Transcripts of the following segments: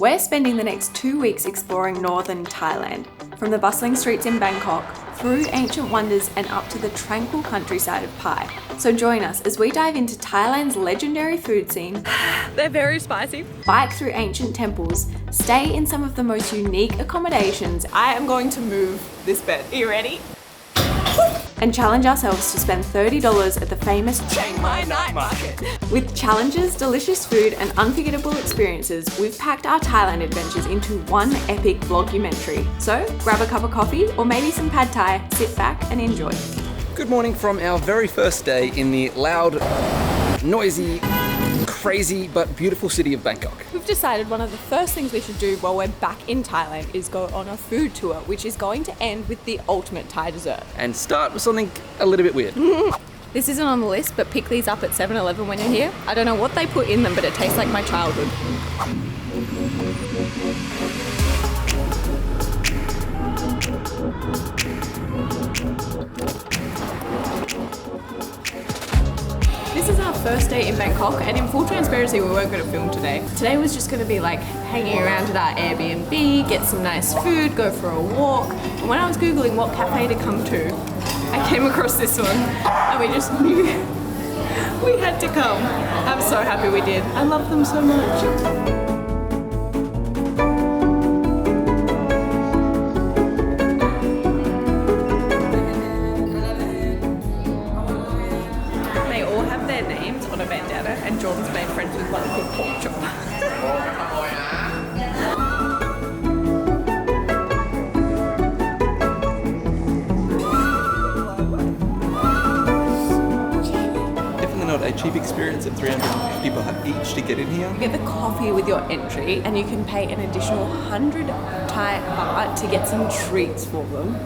We're spending the next 2 weeks exploring northern Thailand, from the bustling streets in Bangkok, through ancient wonders and up to the tranquil countryside of Pai. So join us as we dive into Thailand's legendary food scene. They're very spicy. Bike through ancient temples, stay in some of the most unique accommodations. I am going to move this bed. Are you ready? And challenge ourselves to spend $30 at the famous Chiang night market. With challenges, delicious food and unforgettable experiences, we've packed our Thailand adventures into one epic vlogumentary. So grab a cup of coffee or maybe some pad thai, sit back and enjoy. Good morning from our very first day in the loud, noisy, crazy but beautiful city of Bangkok. We've decided one of the first things we should do while we're back in Thailand is go on a food tour, which is going to end with the ultimate Thai dessert. And start with something a little bit weird. This isn't on the list, but pick these up at 7-Eleven when you're here. I don't know what they put in them, but it tastes like my childhood. This is our first day in Bangkok, and in full transparency, we weren't going to film today. Today was just going to be like hanging around at our Airbnb, get some nice food, go for a walk. And when I was Googling what cafe to come to, I came across this one, and we just knew we had to come. I'm so happy we did. I love them so much. And Jordan's made friends with one called Pork Chop. Definitely not a cheap experience at 350 baht each to get in here. You get the coffee with your entry and you can pay an additional 100 Thai baht to get some treats for them.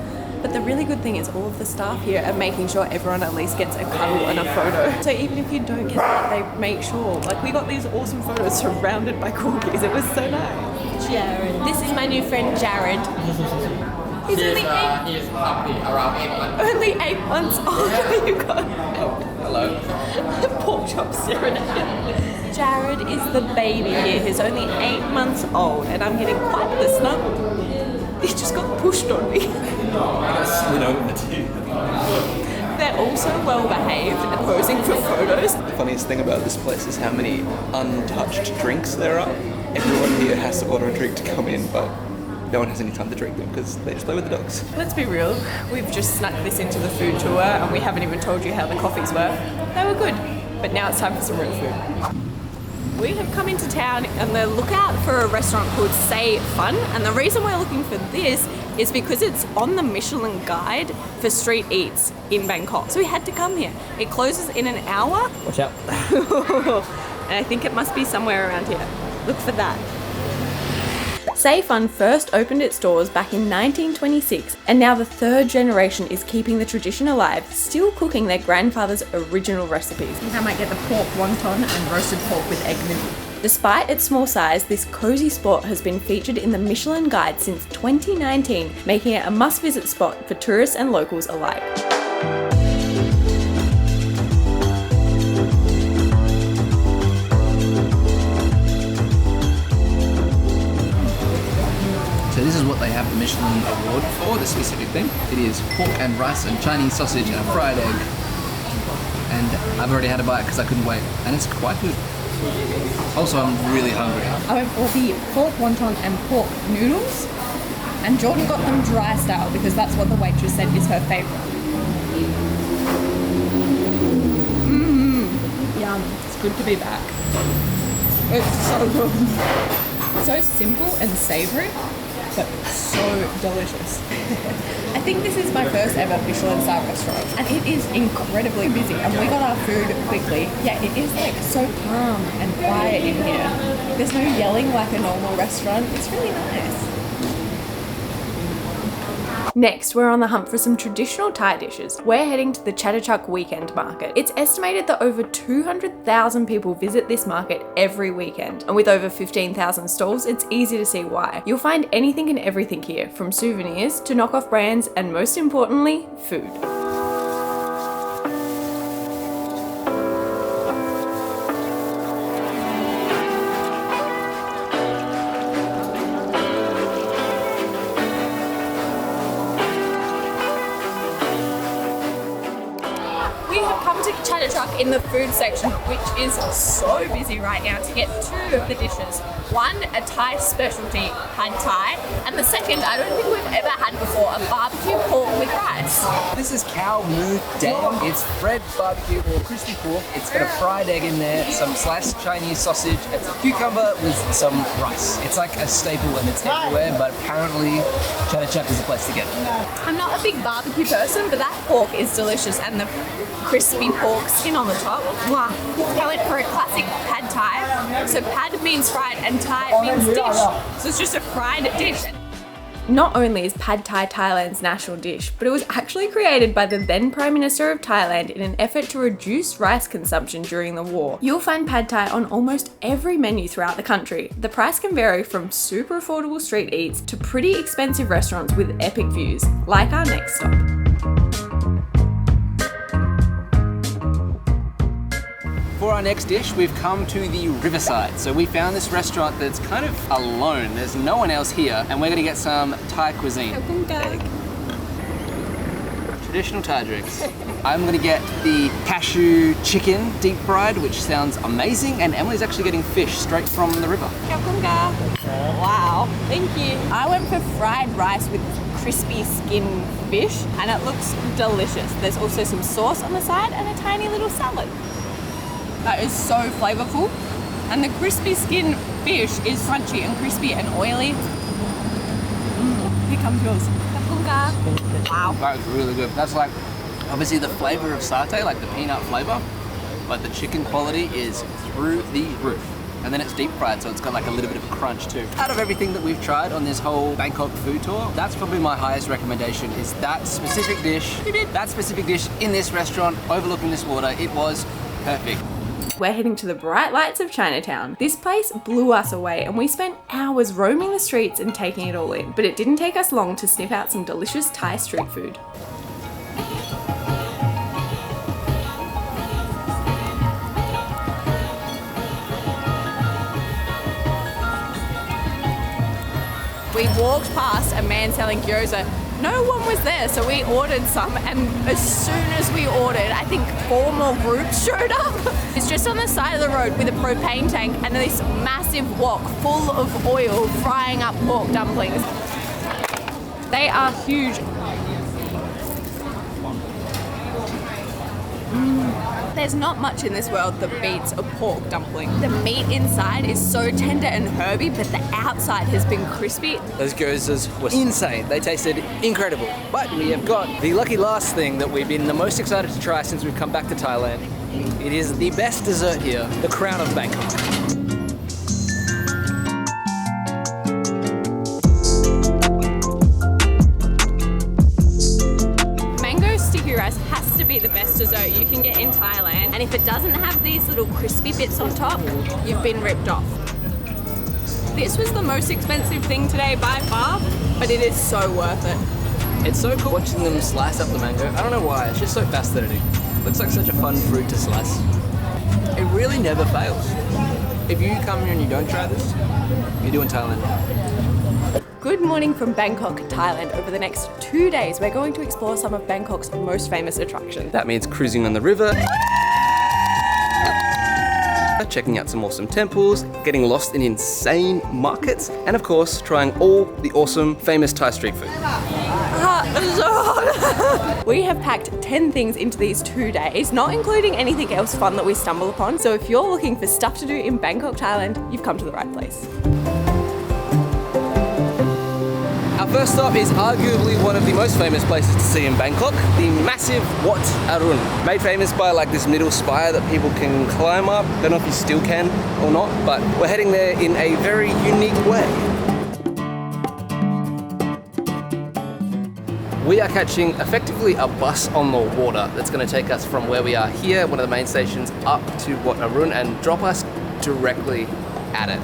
But the really good thing is all of the staff here are making sure everyone at least gets a cuddle and a photo. So even if you don't get that, they make sure. Like we got these awesome photos surrounded by corgis. It was so nice. Jared. This is my new friend Jared. He's He's puppy, around 8 months. only 8 months old. You got Hello. Pork chop staring at him. Jared is the baby here. He's only 8 months old and I'm getting quite the snuggle. He just got pushed on me. Slid over too. They're also well behaved and posing for photos. The funniest thing about this place is how many untouched drinks there are. Everyone here has to order a drink to come in, but no one has any time to drink them because they just play with the dogs. Let's be real, we've just snuck this into the food tour and we haven't even told you how the coffees were. They were good, but now it's time for some real food. We have come into town on the lookout for a restaurant called Say Fun, and the reason we're looking for this is because it's on the Michelin guide for street eats in Bangkok. So we had to come here. It closes in an hour. Watch out. And I think it must be somewhere around here. Look for that. Say Fun first opened its doors back in 1926, and now the third generation is keeping the tradition alive, still cooking their grandfather's original recipes. I think I might get the pork wonton and roasted pork with egg noodle. Despite its small size, this cozy spot has been featured in the Michelin Guide since 2019, making it a must-visit spot for tourists and locals alike. So this is what they have the Michelin award for, the specific thing. It is pork and rice and Chinese sausage and a fried egg. And I've already had a bite because I couldn't wait. And it's quite good. Also, I'm really hungry. I went for the pork wonton and pork noodles, and Jordan got them dry style because that's what the waitress said is her favourite. Yum. It's good to be back. It's so good. So simple and savoury, but so delicious. I think this is my first ever Michelin star restaurant, and it is incredibly busy, and we got our food quickly. Yeah, it is like so calm and quiet in here. There's no yelling like a normal restaurant. It's really nice. Next, we're on the hunt for some traditional Thai dishes. We're heading to the Chatuchak Weekend Market. It's estimated that over 200,000 people visit this market every weekend, and with over 15,000 stalls, it's easy to see why. You'll find anything and everything here, from souvenirs to knockoff brands, and most importantly, food. in the food section, which is so busy right now, to get two of the dishes. One, a Thai specialty, pad Thai, and the second, I don't think we've ever had before, a barbecue pork with rice. This is cow moo dang. It's bread barbecue or crispy pork. It's got a fried egg in there, some sliced Chinese sausage, and some cucumber with some rice. It's like a staple and it's everywhere, but apparently Chatter Chapter is the place to get it. I'm not a big barbecue person, but that pork is delicious, and the crispy pork skin on the top. Wow. I went for a classic pad Thai. So pad means fried and Thai means dish. So it's just a fried dish. Not only is pad Thai Thailand's national dish, but it was actually created by the then Prime Minister of Thailand in an effort to reduce rice consumption during the war. You'll find pad Thai on almost every menu throughout the country. The price can vary from super affordable street eats to pretty expensive restaurants with epic views, like our next stop. For our next dish, we've come to the riverside. So we found this restaurant that's kind of alone. There's no one else here, and we're gonna get some Thai cuisine. Traditional Thai drinks. I'm gonna get the cashew chicken deep fried, which sounds amazing, and Emily's actually getting fish straight from the river. Wow, thank you. I went for fried rice with crispy skin fish, and it looks delicious. There's also some sauce on the side and a tiny little salad. That is so flavorful, and the crispy skin fish is crunchy and crispy and oily. Here comes yours. Wow. That is really good. That's like, obviously the flavor of satay, like the peanut flavor, but the chicken quality is through the roof. And then it's deep fried, so it's got like a little bit of a crunch too. Out of everything that we've tried on this whole Bangkok food tour, that's probably my highest recommendation, is that specific dish. That specific dish in this restaurant overlooking this water. It was perfect. We're heading to the bright lights of Chinatown. This place blew us away, and we spent hours roaming the streets and taking it all in. But it didn't take us long to sniff out some delicious Thai street food. We walked past a man selling gyoza. No one was there, so we ordered some, and as soon as we ordered, I think 4 more groups showed up. It's just on the side of the road with a propane tank and this massive wok full of oil frying up pork dumplings. They are huge. There's not much in this world that beats a pork dumpling. The meat inside is so tender and herby, but the outside has been crispy. Those gyozas were insane. They tasted incredible. But we have got the lucky last thing that we've been the most excited to try since we've come back to Thailand. It is the best dessert here, the crown of Bangkok. Has to be the best dessert you can get in Thailand, and if it doesn't have these little crispy bits on top, you've been ripped off. This was the most expensive thing today by far, but it is so worth it. It's so cool watching them slice up the mango. I don't know why, it's just so fascinating. Looks like such a fun fruit to slice. It really never fails. If you come here and you don't try this, you're doing Thailand wrong. Good morning from Bangkok, Thailand. Over the next 2 days, we're going to explore some of Bangkok's most famous attractions. That means cruising on the river, checking out some awesome temples, getting lost in insane markets, and of course, trying all the awesome, famous Thai street food. We have packed 10 things into these 2 days, not including anything else fun that we stumble upon. So if you're looking for stuff to do in Bangkok, Thailand, you've come to the right place. Our first stop is arguably one of the most famous places to see in Bangkok, the massive Wat Arun, made famous by like this middle spire that people can climb up. Don't know if you still can or not, but we're heading there in a very unique way. We are catching effectively a bus on the water that's going to take us from where we are here, one of the main stations, up to Wat Arun and drop us directly at it.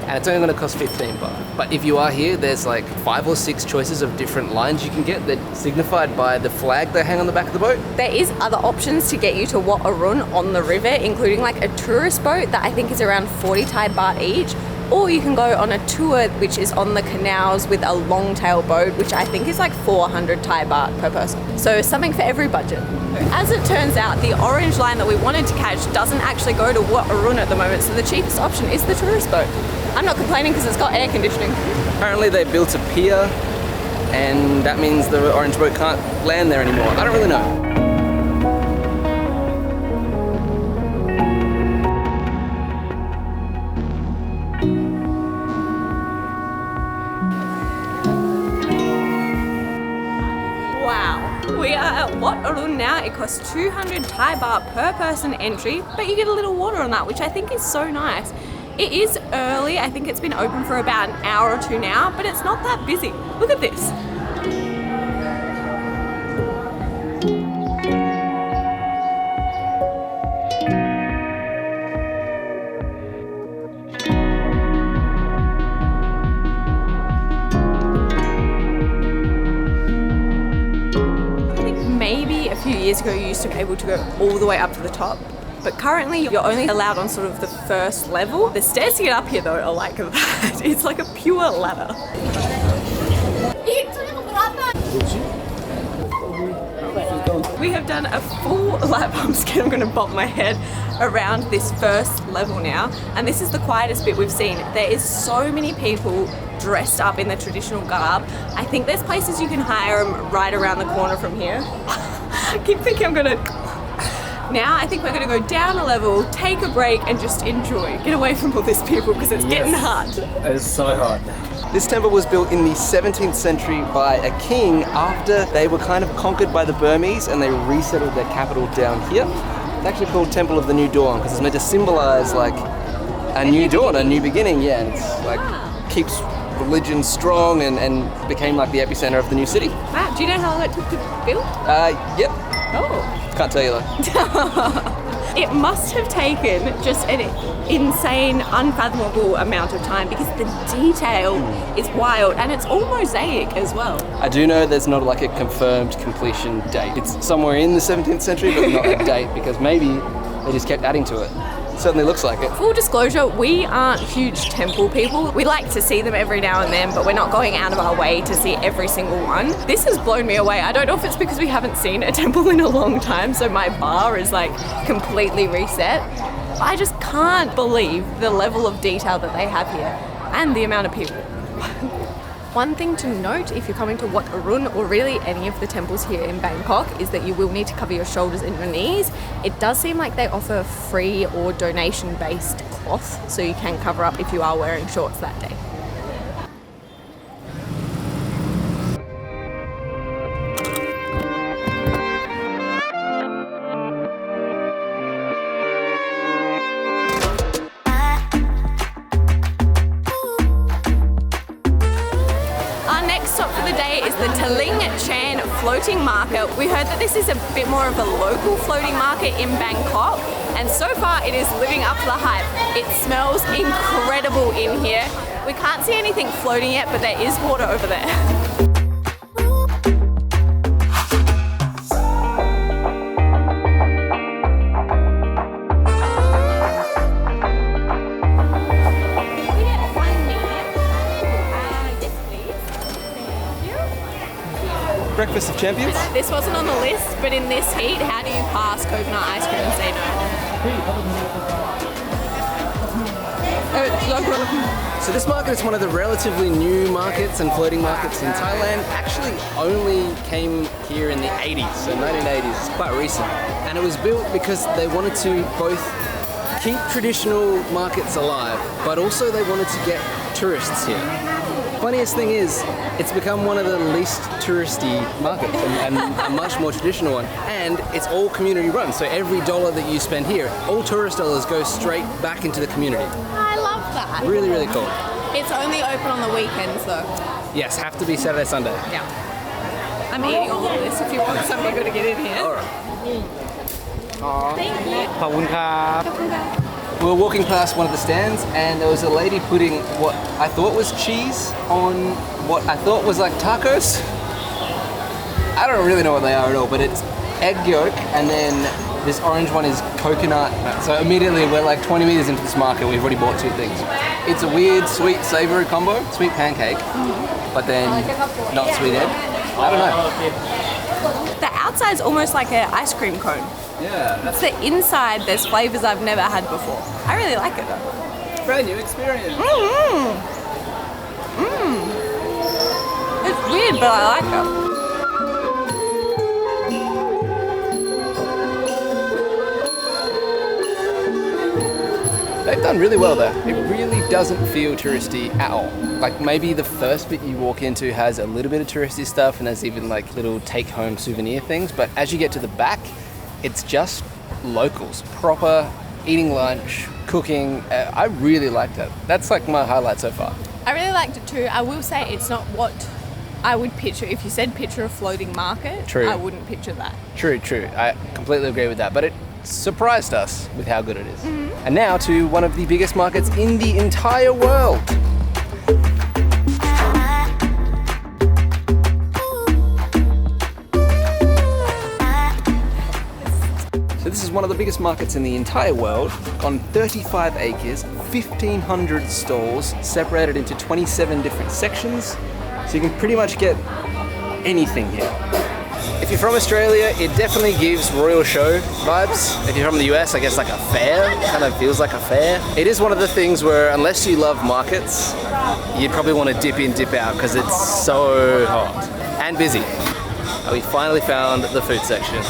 And it's only going to cost 15 baht. But if you are here, there's like 5 or 6 choices of different lines you can get that signified by the flag they hang on the back of the boat. There is other options to get you to Wat Arun on the river, including like a tourist boat that I think is around 40 Thai baht each, or you can go on a tour which is on the canals with a long-tail boat, which I think is like 400 Thai baht per person. So something for every budget. As it turns out, the orange line that we wanted to catch doesn't actually go to Wat Arun at the moment, so the cheapest option is the tourist boat. I'm not complaining because it's got air conditioning. Apparently they built a pier, and that means the orange boat can't land there anymore. I don't really know. We are at Wat Arun now. It costs 200 Thai baht per person entry, but you get a little water on that, which I think is so nice. It is early. I think it's been open for about an hour or two now, but it's not that busy. Look at this. Maybe a few years ago you used to be able to go all the way up to the top, but currently you're only allowed on sort of the first level. The stairs to get up here though are like that. It's like a pure ladder. We have done a full lap, I'm scared I'm gonna bop my head, around this first level now, and this is the quietest bit we've seen. There is so many people dressed up in the traditional garb. I think there's places you can hire them right around the corner from here. I keep thinking I'm gonna... Now I think we're gonna go down a level, take a break and just enjoy. Get away from all these people because it's getting hot. It's so hot. This temple was built in the 17th century by a king after they were kind of conquered by the Burmese and they resettled their capital down here. It's actually called Temple of the New Dawn because it's meant to symbolize like a new dawn, a new beginning, yeah, and it's like keeps religion strong and became like the epicenter of the new city. Wow, do you know how long it took to build? Yep. Oh. Can't tell you though. It must have taken just an insane, unfathomable amount of time because the detail is wild and it's all mosaic as well. I do know there's not like a confirmed completion date. It's somewhere in the 17th century, but not a date because maybe they just kept adding to it. It certainly looks like it. Full disclosure, we aren't huge temple people. We like to see them every now and then, but we're not going out of our way to see every single one. This has blown me away. I don't know if it's because we haven't seen a temple in a long time, so my bar is like completely reset. I just can't believe the level of detail that they have here and the amount of people. One thing to note if you're coming to Wat Arun or really any of the temples here in Bangkok is that you will need to cover your shoulders and your knees. It does seem like they offer free or donation-based cloth, so you can cover up if you are wearing shorts that day. Floating market. We heard that this is a bit more of a local floating market in Bangkok, and so far it is living up to the hype. It smells incredible in here. We can't see anything floating yet, but there is water over there. Breakfast of Champions? This wasn't on the list, but in this heat, how do you pass coconut ice cream and say no? So this market is one of the relatively new markets and floating markets in Thailand. Actually only came here in the 80s, so 1980s, it's quite recent. And it was built because they wanted to both keep traditional markets alive, but also they wanted to get tourists here. Funniest thing is, it's become one of the least touristy markets and a much more traditional one. And it's all community run, so every dollar that you spend here, all tourist dollars go straight back into the community. I love that. Really, really cool. It's only open on the weekends though. Yes, have to be Saturday, Sunday. Yeah. I'm eating all of this. If you want some, you've got to get in here. Alright. Thank you. ขอบคุณครับ We were walking past one of the stands and there was a lady putting what I thought was cheese on what I thought was like tacos. I don't really know what they are at all, but it's egg yolk and then this orange one is coconut. So immediately we're like 20 meters into this market, we've already bought two things. It's a weird sweet savoury combo. Sweet pancake, but then not sweet egg. I don't know. The outside's almost like an ice cream cone. Yeah, It's the inside, there's flavours I've never had before. I really like it though. brand new experience. It's weird, but I like it. They've done really well there. It really doesn't feel touristy at all. Like maybe the first bit you walk into has a little bit of touristy stuff and there's even like little take-home souvenir things, but as you get to the back, it's just locals, proper eating lunch, cooking. I really liked it. That's like my highlight so far. I really liked it too. I will say it's not what I would picture. If you said picture a floating market, True. I wouldn't picture that. True. I completely agree with that, but it surprised us with how good it is. And now to one of the biggest markets in the entire world. So this is one of the biggest markets in the entire world, on 35 acres, 1,500 stalls, separated into 27 different sections. So you can pretty much get anything here. If you're from Australia, it definitely gives royal show vibes. If you're from the US, I guess like a fair, kind of feels like a fair. It is one of the things where unless you love markets, you'd probably want to dip in, dip out because it's so hot and busy. And we finally found the food section.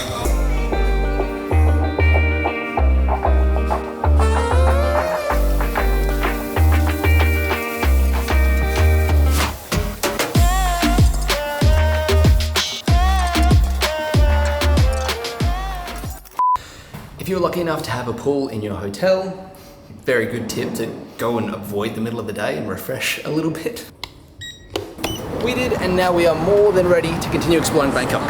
If you're lucky enough to have a pool in your hotel, very good tip to go and avoid the middle of the day and refresh a little bit. We did, and now we are more than ready to continue exploring Bangkok.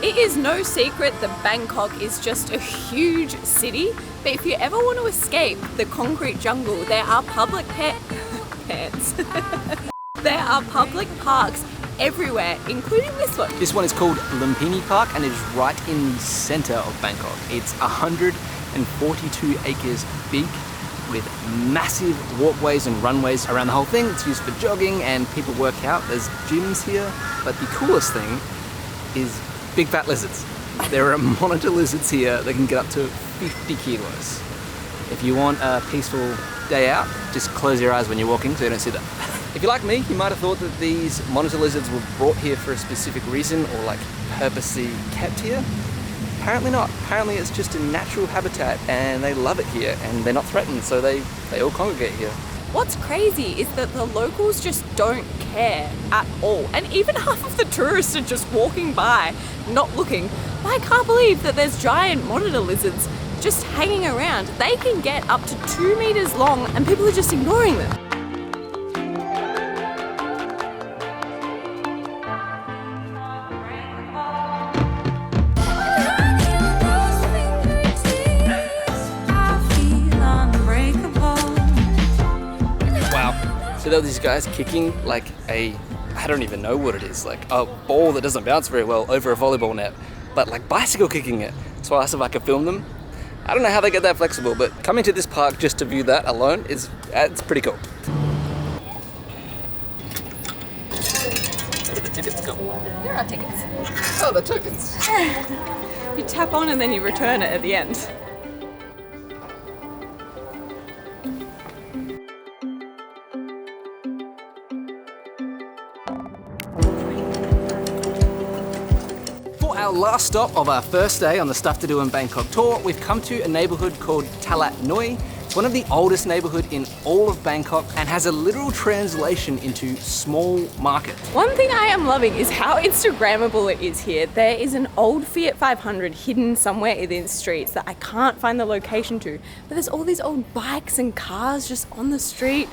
It is no secret that Bangkok is just a huge city, but if you ever want to escape the concrete jungle, there are public there are public parks everywhere, including this one. This one is called Lumpini Park and it is right in the center of Bangkok. It's 142 acres big with massive walkways and runways around the whole thing. It's used for jogging and people work out. There's gyms here, but the coolest thing is big fat lizards. There are monitor lizards here that can get up to 50 kilos. If you want a peaceful day out, just close your eyes when you're walking so you don't see them. If you're like me, you might have thought that these monitor lizards were brought here for a specific reason or like purposely kept here. Apparently not. Apparently it's just a natural habitat and they love it here and they're not threatened, so they all congregate here. What's crazy is that the locals just don't care at all. And even half of the tourists are just walking by, not looking. I can't believe that there's giant monitor lizards just hanging around. They can get up to 2 meters long and people are just ignoring them. Wow. So there were these guys kicking like I don't even know what it is, like a ball that doesn't bounce very well over a volleyball net, but like bicycle kicking it. So I asked if I could film them. I don't know how they get that flexible, but coming to this park just to view that alone it's pretty cool. Where did the tickets go? There are tickets. Oh, the tokens. You tap on and then you return it at the end. Our last stop of our first day on the Stuff to Do in Bangkok tour, we've come to a neighbourhood called Talat Noi. It's one of the oldest neighbourhood in all of Bangkok and has a literal translation into small market. One thing I am loving is how Instagrammable it is here. There is an old Fiat 500 hidden somewhere in the streets that I can't find the location to, but there's all these old bikes and cars just on the street.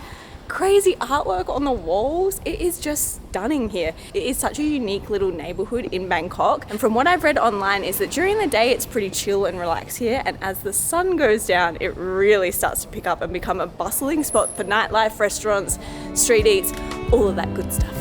Crazy artwork on the walls. It is just stunning here. It is such a unique little neighborhood in Bangkok, and from what I've read online is that during the day it's pretty chill and relaxed here, and as the sun goes down it really starts to pick up and become a bustling spot for nightlife, restaurants, street eats, all of that good stuff.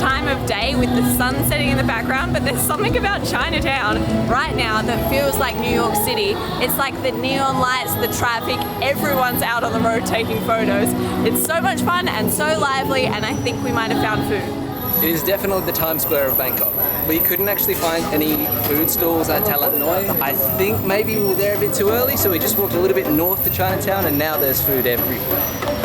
time of day with the sun setting in the background, but there's something about Chinatown right now that feels like New York City. It's like the neon lights, the traffic, everyone's out on the road taking photos. It's so much fun and so lively, and I think we might have found food. It is definitely the Times Square of Bangkok. We couldn't actually find any food stalls at Talat Noi. I think maybe we were there a bit too early, so we just walked a little bit north to Chinatown, and now there's food everywhere.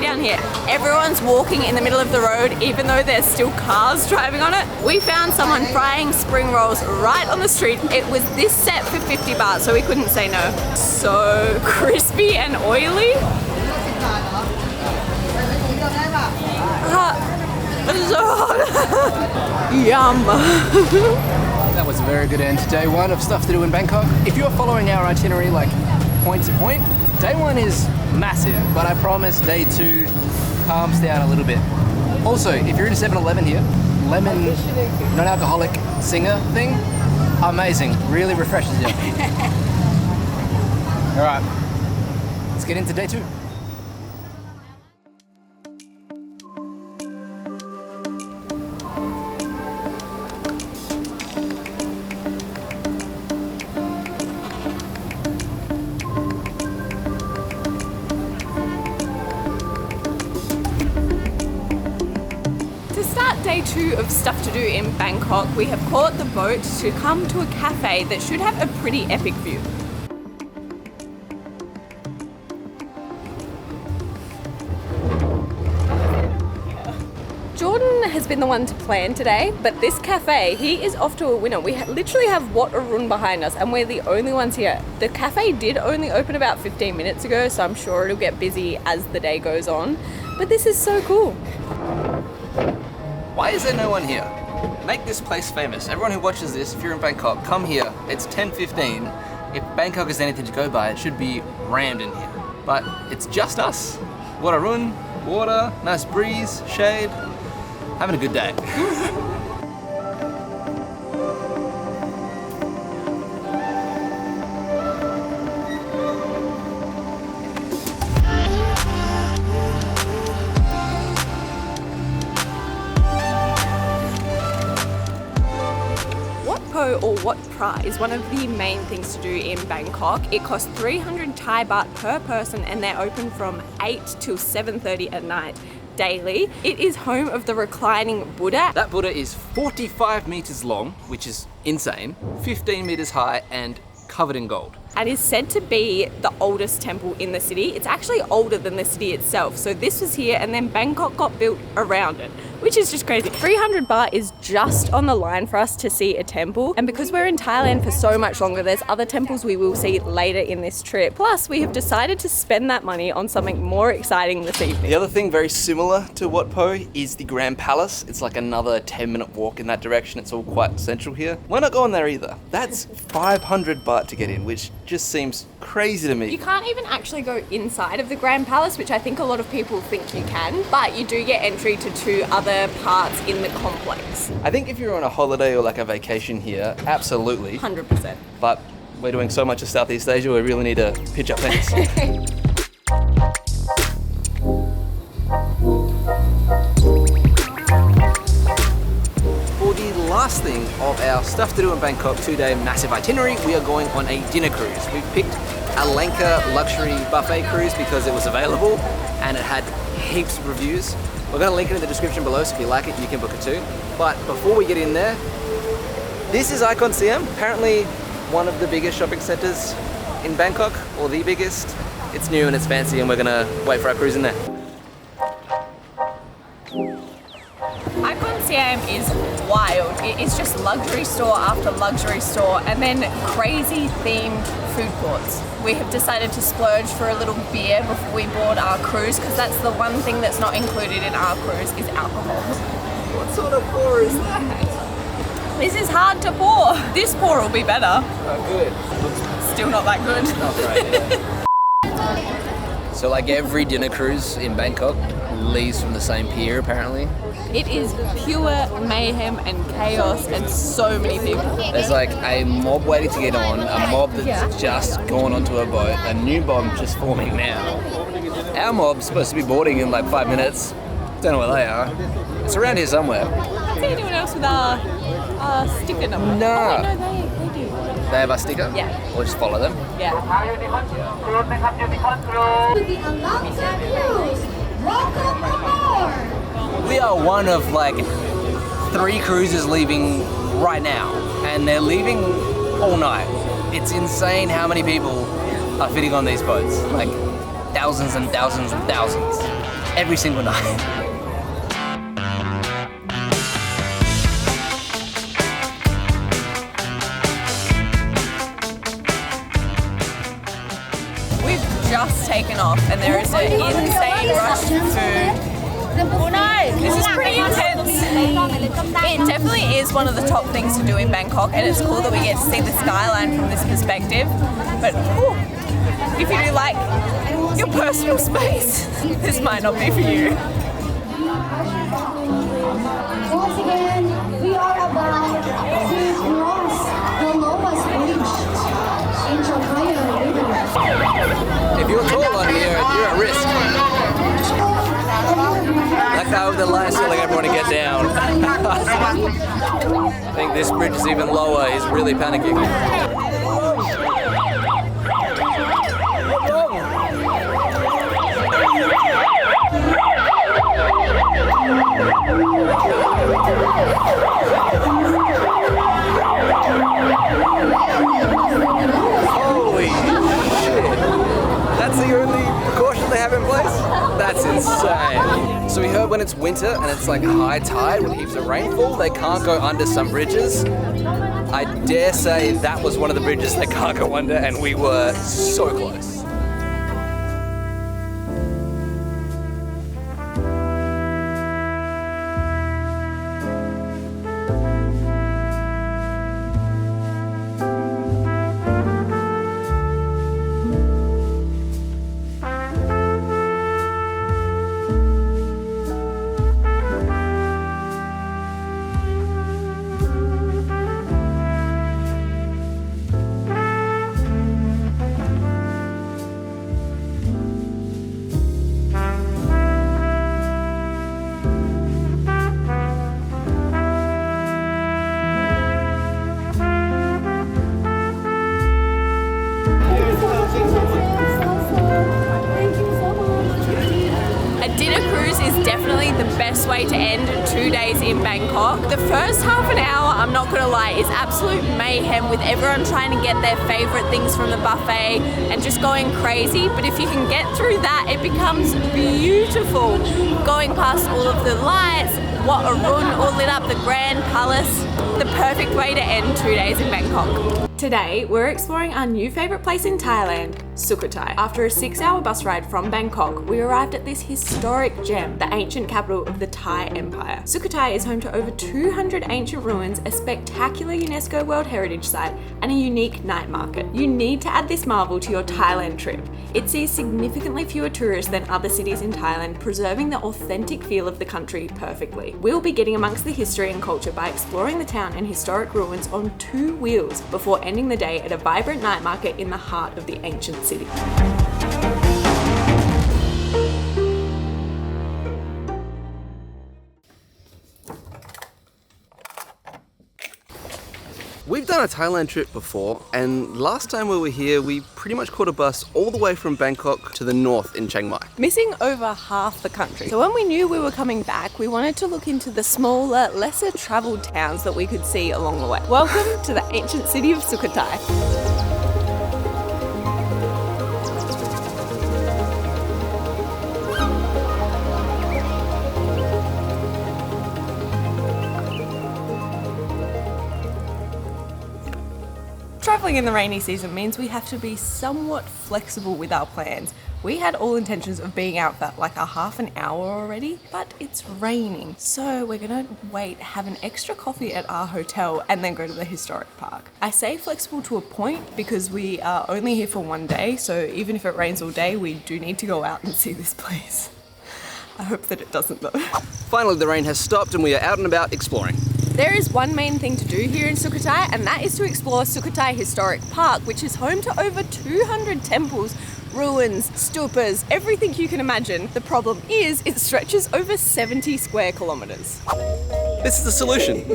Down here, everyone's walking in the middle of the road even though there's still cars driving on it. We found someone frying spring rolls right on the street. It was this set for 50 baht, so we couldn't say no. So crispy and oily. Yum. That was a very good end to day one of stuff to do in Bangkok. If you're following our itinerary like point to point, day one is massive, but I promise day two calms down a little bit. Also, if you're in a 7-Eleven here, lemon non-alcoholic singer thing, amazing, really refreshes you. All right, let's get into day two. Day two of stuff to do in Bangkok, we have caught the boat to come to a cafe that should have a pretty epic view. Jordan has been the one to plan today, but this cafe, he is off to a winner. We literally have Wat Arun behind us and we're the only ones here. The cafe did only open about 15 minutes ago, so I'm sure it'll get busy as the day goes on, but this is so cool. Why is there no one here? Make this place famous. Everyone who watches this, if you're in Bangkok, come here. It's 10:15. If Bangkok is anything to go by, it should be rammed in here. But it's just us. Wat Arun, water, nice breeze, shade. Having a good day. Or Wat Pra is one of the main things to do in Bangkok. It costs 300 Thai baht per person and they're open from 8 till 7:30 at night daily. It is home of the reclining Buddha. That Buddha is 45 meters long, which is insane, 15 meters high and covered in gold. And is said to be the oldest temple in the city. It's actually older than the city itself. So this was here and then Bangkok got built around it, which is just crazy. 300 baht is just on the line for us to see a temple. And because we're in Thailand for so much longer, there's other temples we will see later in this trip. Plus, we have decided to spend that money on something more exciting this evening. The other thing very similar to Wat Po is the Grand Palace. It's like another 10-minute walk in that direction. It's all quite central here. We're not going there either. That's 500 baht to get in, which just seems crazy to me. You can't even actually go inside of the Grand Palace, which I think a lot of people think you can, but you do get entry to two other parts in the complex. I think if you're on a holiday or like a vacation here, absolutely. 100%. But we're doing so much of Southeast Asia, we really need to pitch up tents. For the last thing of our stuff to do in Bangkok 2-day massive itinerary, we are going on a dinner cruise. We picked a Lanna luxury buffet cruise because it was available and it had heaps of reviews. We're going to link it in the description below, so if you like it, you can book it too. But before we get in there, this is Icon Siam, apparently one of the biggest shopping centers in Bangkok, or the biggest. It's new and it's fancy and we're going to wait for our cruise in there. Icon Siam is wild. It is just luxury store after luxury store and then crazy themed food courts. We have decided to splurge for a little beer before we board our cruise because that's the one thing that's not included in our cruise is alcohol. What sort of pour is that? This is hard to pour. This pour will be better. Oh, good. Still not that good. Not great, yeah. So like every dinner cruise in Bangkok, leaves from the same pier, apparently. It is pure mayhem and chaos and so many people. There's like a mob waiting to get on, a mob that's just gone onto a boat, a new mob just forming now. Our mob's supposed to be boarding in like 5 minutes. Don't know where they are. It's around here somewhere. Is there anyone else with our sticker number? No. Oh, no, they do. They have our sticker? Yeah. We'll just follow them. Yeah. We are one of like 3 cruises leaving right now, and they're leaving all night. It's insane how many people are fitting on these boats. Like thousands and thousands and thousands every single night. Just taken off and there is an insane rush for food. This is pretty intense. It definitely is one of the top things to do in Bangkok, and it's cool that we get to see the skyline from this perspective. But whew, if you do like your personal space, this might not be for you. Once again, we are about to cross the lowest bridge in Sukhothai River. If you're tall on here, you're at risk. That guy with the lights telling everyone to get down. I think this bridge is even lower. He's really panicking. Holy shit. That's the only precaution they have in place? That's insane. So we heard when it's winter and it's like high tide with heaps of rainfall, they can't go under some bridges. I dare say that was one of the bridges they can't go under, and we were so close. Definitely the best way to end 2 days in Bangkok. The first half an hour, I'm not gonna lie, is absolute mayhem with everyone trying to get their favorite things from the buffet and just going crazy. But if you can get through that, it becomes beautiful. Going past all of the lights, Wat Arun all lit up, the Grand Palace. The perfect way to end 2 days in Bangkok. Today, we're exploring our new favourite place in Thailand, Sukhothai. After a 6-hour bus ride from Bangkok, we arrived at this historic gem, the ancient capital of the Thai Empire. Sukhothai is home to over 200 ancient ruins, a spectacular UNESCO World Heritage Site, and a unique night market. You need to add this marvel to your Thailand trip. It sees significantly fewer tourists than other cities in Thailand, preserving the authentic feel of the country perfectly. We'll be getting amongst the history and culture by exploring the town and historic ruins on 2 wheels before ending the day at a vibrant night market in the heart of the ancient city. We've done a Thailand trip before, and last time we were here, we pretty much caught a bus all the way from Bangkok to the north in Chiang Mai. Missing over half the country. So when we knew we were coming back, we wanted to look into the smaller, lesser travelled towns that we could see along the way. Welcome to the ancient city of Sukhothai. Travelling in the rainy season means we have to be somewhat flexible with our plans. We had all intentions of being out for like a half an hour already, but it's raining. So we're gonna wait, have an extra coffee at our hotel, and then go to the historic park. I say flexible to a point because we are only here for 1 day, so even if it rains all day, we do need to go out and see this place. I hope that it doesn't though. Finally, the rain has stopped and we are out and about exploring. There is one main thing to do here in Sukhothai, and that is to explore Sukhothai Historic Park, which is home to over 200 temples, ruins, stupas, everything you can imagine. The problem is it stretches over 70 square kilometres. This is the solution.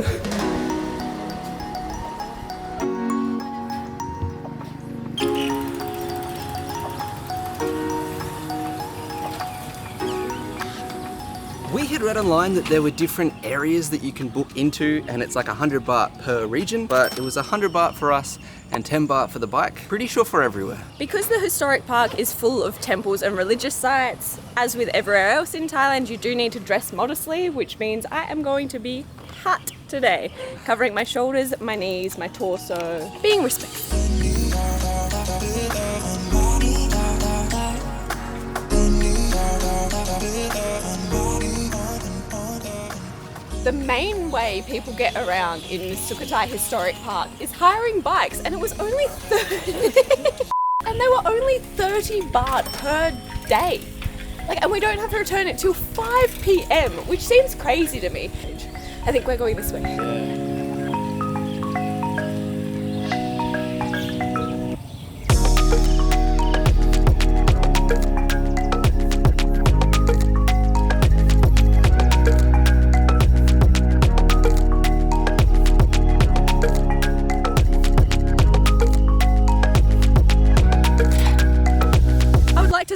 We had read online that there were different areas that you can book into, and it's like 100 baht per region, but it was 100 baht for us and 10 baht for the bike. Pretty sure for everywhere. Because the historic park is full of temples and religious sites, as with everywhere else in Thailand, you do need to dress modestly, which means I am going to be hot today, covering my shoulders, my knees, my torso, being respectful. The main way people get around in the Sukhothai Historic Park is hiring bikes, and it was only 30 and they were only 30 baht per day. And we don't have to return it till 5 p.m, which seems crazy to me. I think we're going this way.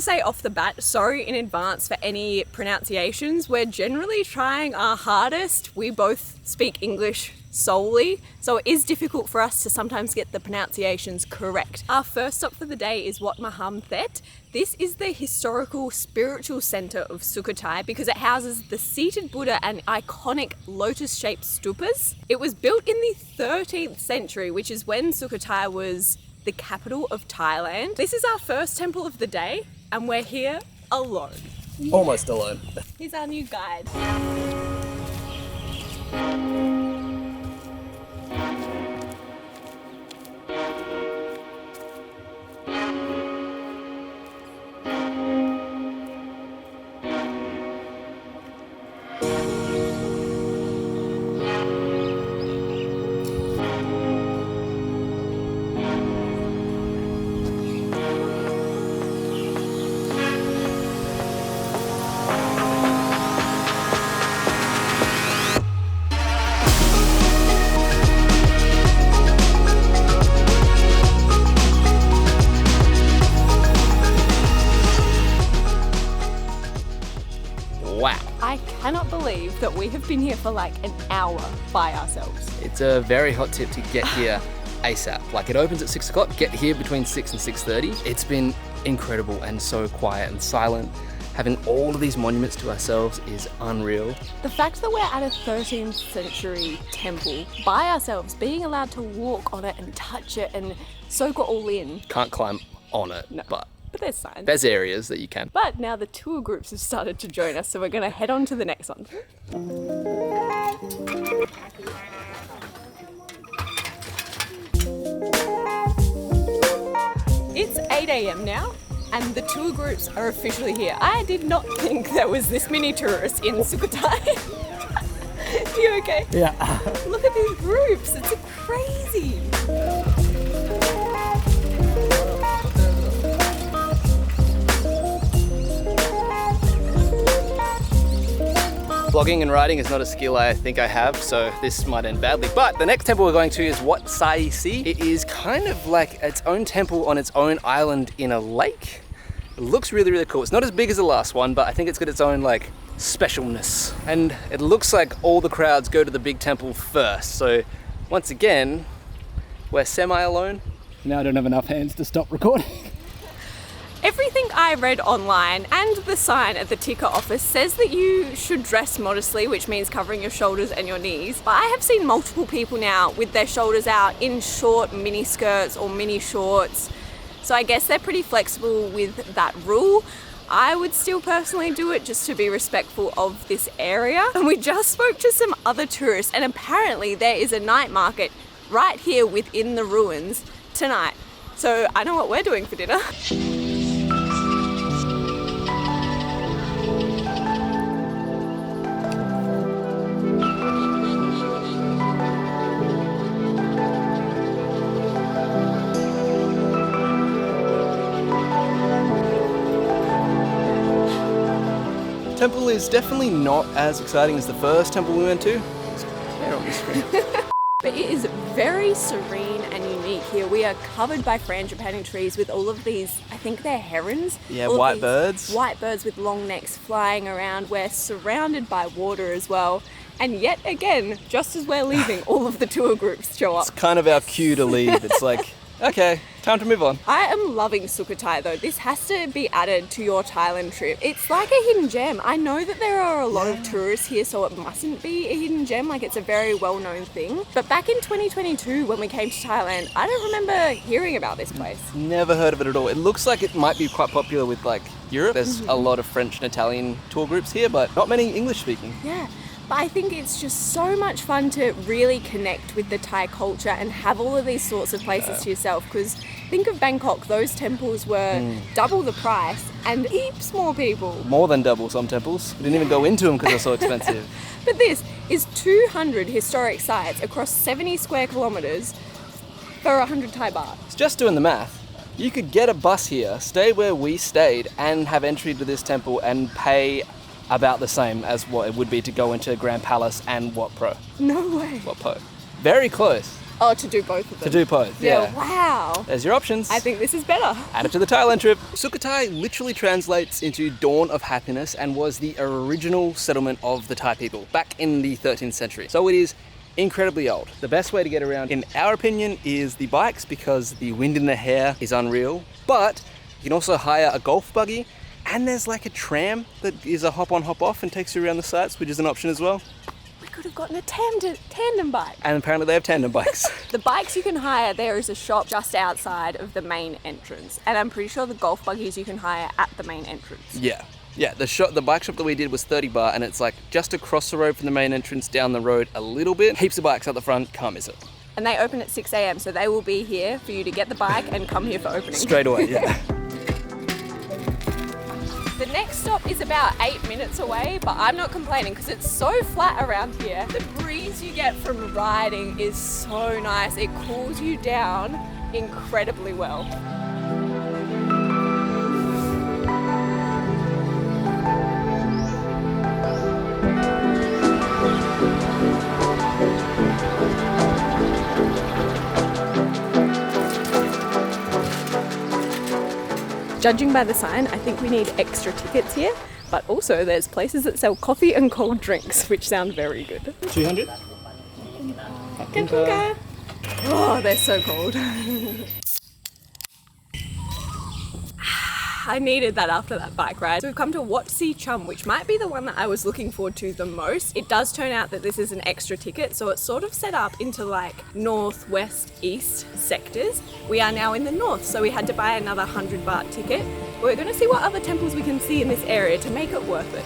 Say off the bat, sorry in advance for any pronunciations. We're generally trying our hardest. We both speak English solely, so it is difficult for us to sometimes get the pronunciations correct. Our first stop for the day is Wat Maham Thet. This is the historical spiritual center of Sukhothai because it houses the seated Buddha and iconic lotus-shaped stupas. It was built in the 13th century, which is when Sukhothai was the capital of Thailand. This is our first temple of the day, and we're here alone. Almost alone. Here's our new guide. I cannot believe that we have been here for like an hour by ourselves. It's a very hot tip to get here ASAP. It opens at 6 o'clock, get here between 6 and 6:30. It's been incredible and so quiet and silent. Having all of these monuments to ourselves is unreal. The fact that we're at a 13th century temple by ourselves, being allowed to walk on it and touch it and soak it all in. Can't climb on it, No. but there's signs. there's areas that you can. But now the tour groups have started to join us, so we're going to head on to the next one. It's 8 a.m. now, and the tour groups are officially here. I did not think there was this many tourists in Sukhothai. You okay? Yeah. Look at these groups, it's crazy. Vlogging and writing is not a skill I think I have, so this might end badly. But the next temple we're going to is Wat Sai Si. It is kind of like its own temple on its own island in a lake. It looks really, really cool. It's not as big as the last one, but I think it's got its own specialness. And it looks like all the crowds go to the big temple first. So once again, we're semi-alone. Now I don't have enough hands to stop recording. Everything I read online and the sign at the ticket office says that you should dress modestly, which means covering your shoulders and your knees. But I have seen multiple people now with their shoulders out in short mini skirts or mini shorts. So I guess they're pretty flexible with that rule. I would still personally do it just to be respectful of this area. And we just spoke to some other tourists, and apparently there is a night market right here within the ruins tonight. So I know what we're doing for dinner. Temple is definitely not as exciting as the first temple we went to. It's clear on the screen. But it is very serene and unique here. We are covered by frangipani trees with all of these, I think they're herons. Yeah, all of white these birds. White birds with long necks flying around. We're surrounded by water as well. And yet again, just as we're leaving, all of the tour groups show up. It's kind of our cue to leave. It's like, okay, time to move on. I am loving Sukhothai though. This has to be added to your Thailand trip. It's like a hidden gem. I know that there are a lot of tourists here, so it mustn't be a hidden gem. Like, it's a very well-known thing. But back in 2022, when we came to Thailand, I don't remember hearing about this place. Never heard of it at all. It looks like it might be quite popular with like Europe. There's a lot of French and Italian tour groups here, but not many English speaking. Yeah. But I think it's just so much fun to really connect with the Thai culture and have all of these sorts of places to yourself. Because think of Bangkok, those temples were double the price and heaps more people. More than double some temples. We didn't even go into them because they're so expensive. But this is 200 historic sites across 70 square kilometres for 100 Thai baht. It's just doing the math. You could get a bus here, stay where we stayed, and have entry to this temple and pay about the same as what it would be to go into Grand Palace and Wat Pro. No way. Wat Po. Very close Oh, to do both of them. to do both. Yeah. Wow. There's your options. I think this is better. Add it to the Thailand trip. Sukhothai literally translates into dawn of happiness and was the original settlement of the Thai people back in the 13th century. So it is incredibly old. The best way to get around, in our opinion, is the bikes because the wind in the hair is unreal. But you can also hire a golf buggy, and there's like a tram that is a hop on, hop off and takes you around the sites, which is an option as well. We could have gotten a tandem bike. And apparently they have tandem bikes. The bikes you can hire, there is a shop just outside of the main entrance. And I'm pretty sure the golf buggies you can hire at the main entrance. Yeah. Yeah, the bike shop that we did was 30 baht, and it's like just across the road from the main entrance, down the road a little bit. Heaps of bikes at the front, can't miss it. And they open at 6 a.m, so they will be here for you to get the bike and come here for opening. Straight away, yeah. The next stop is about 8 minutes away, but I'm not complaining because it's so flat around here. The breeze you get from riding is so nice. It cools you down incredibly well. Judging by the sign, I think we need extra tickets here, but also there's places that sell coffee and cold drinks, which sound very good. 200? Oh, they're so cold. I needed that after that bike ride. So we've come to Wat Si Chum, which might be the one that I was looking forward to the most. It does turn out that this is an extra ticket, so it's sort of set up into like north, west, east sectors. We are now in the north, so we had to buy another 100 baht ticket. We're going to see what other temples we can see in this area to make it worth it.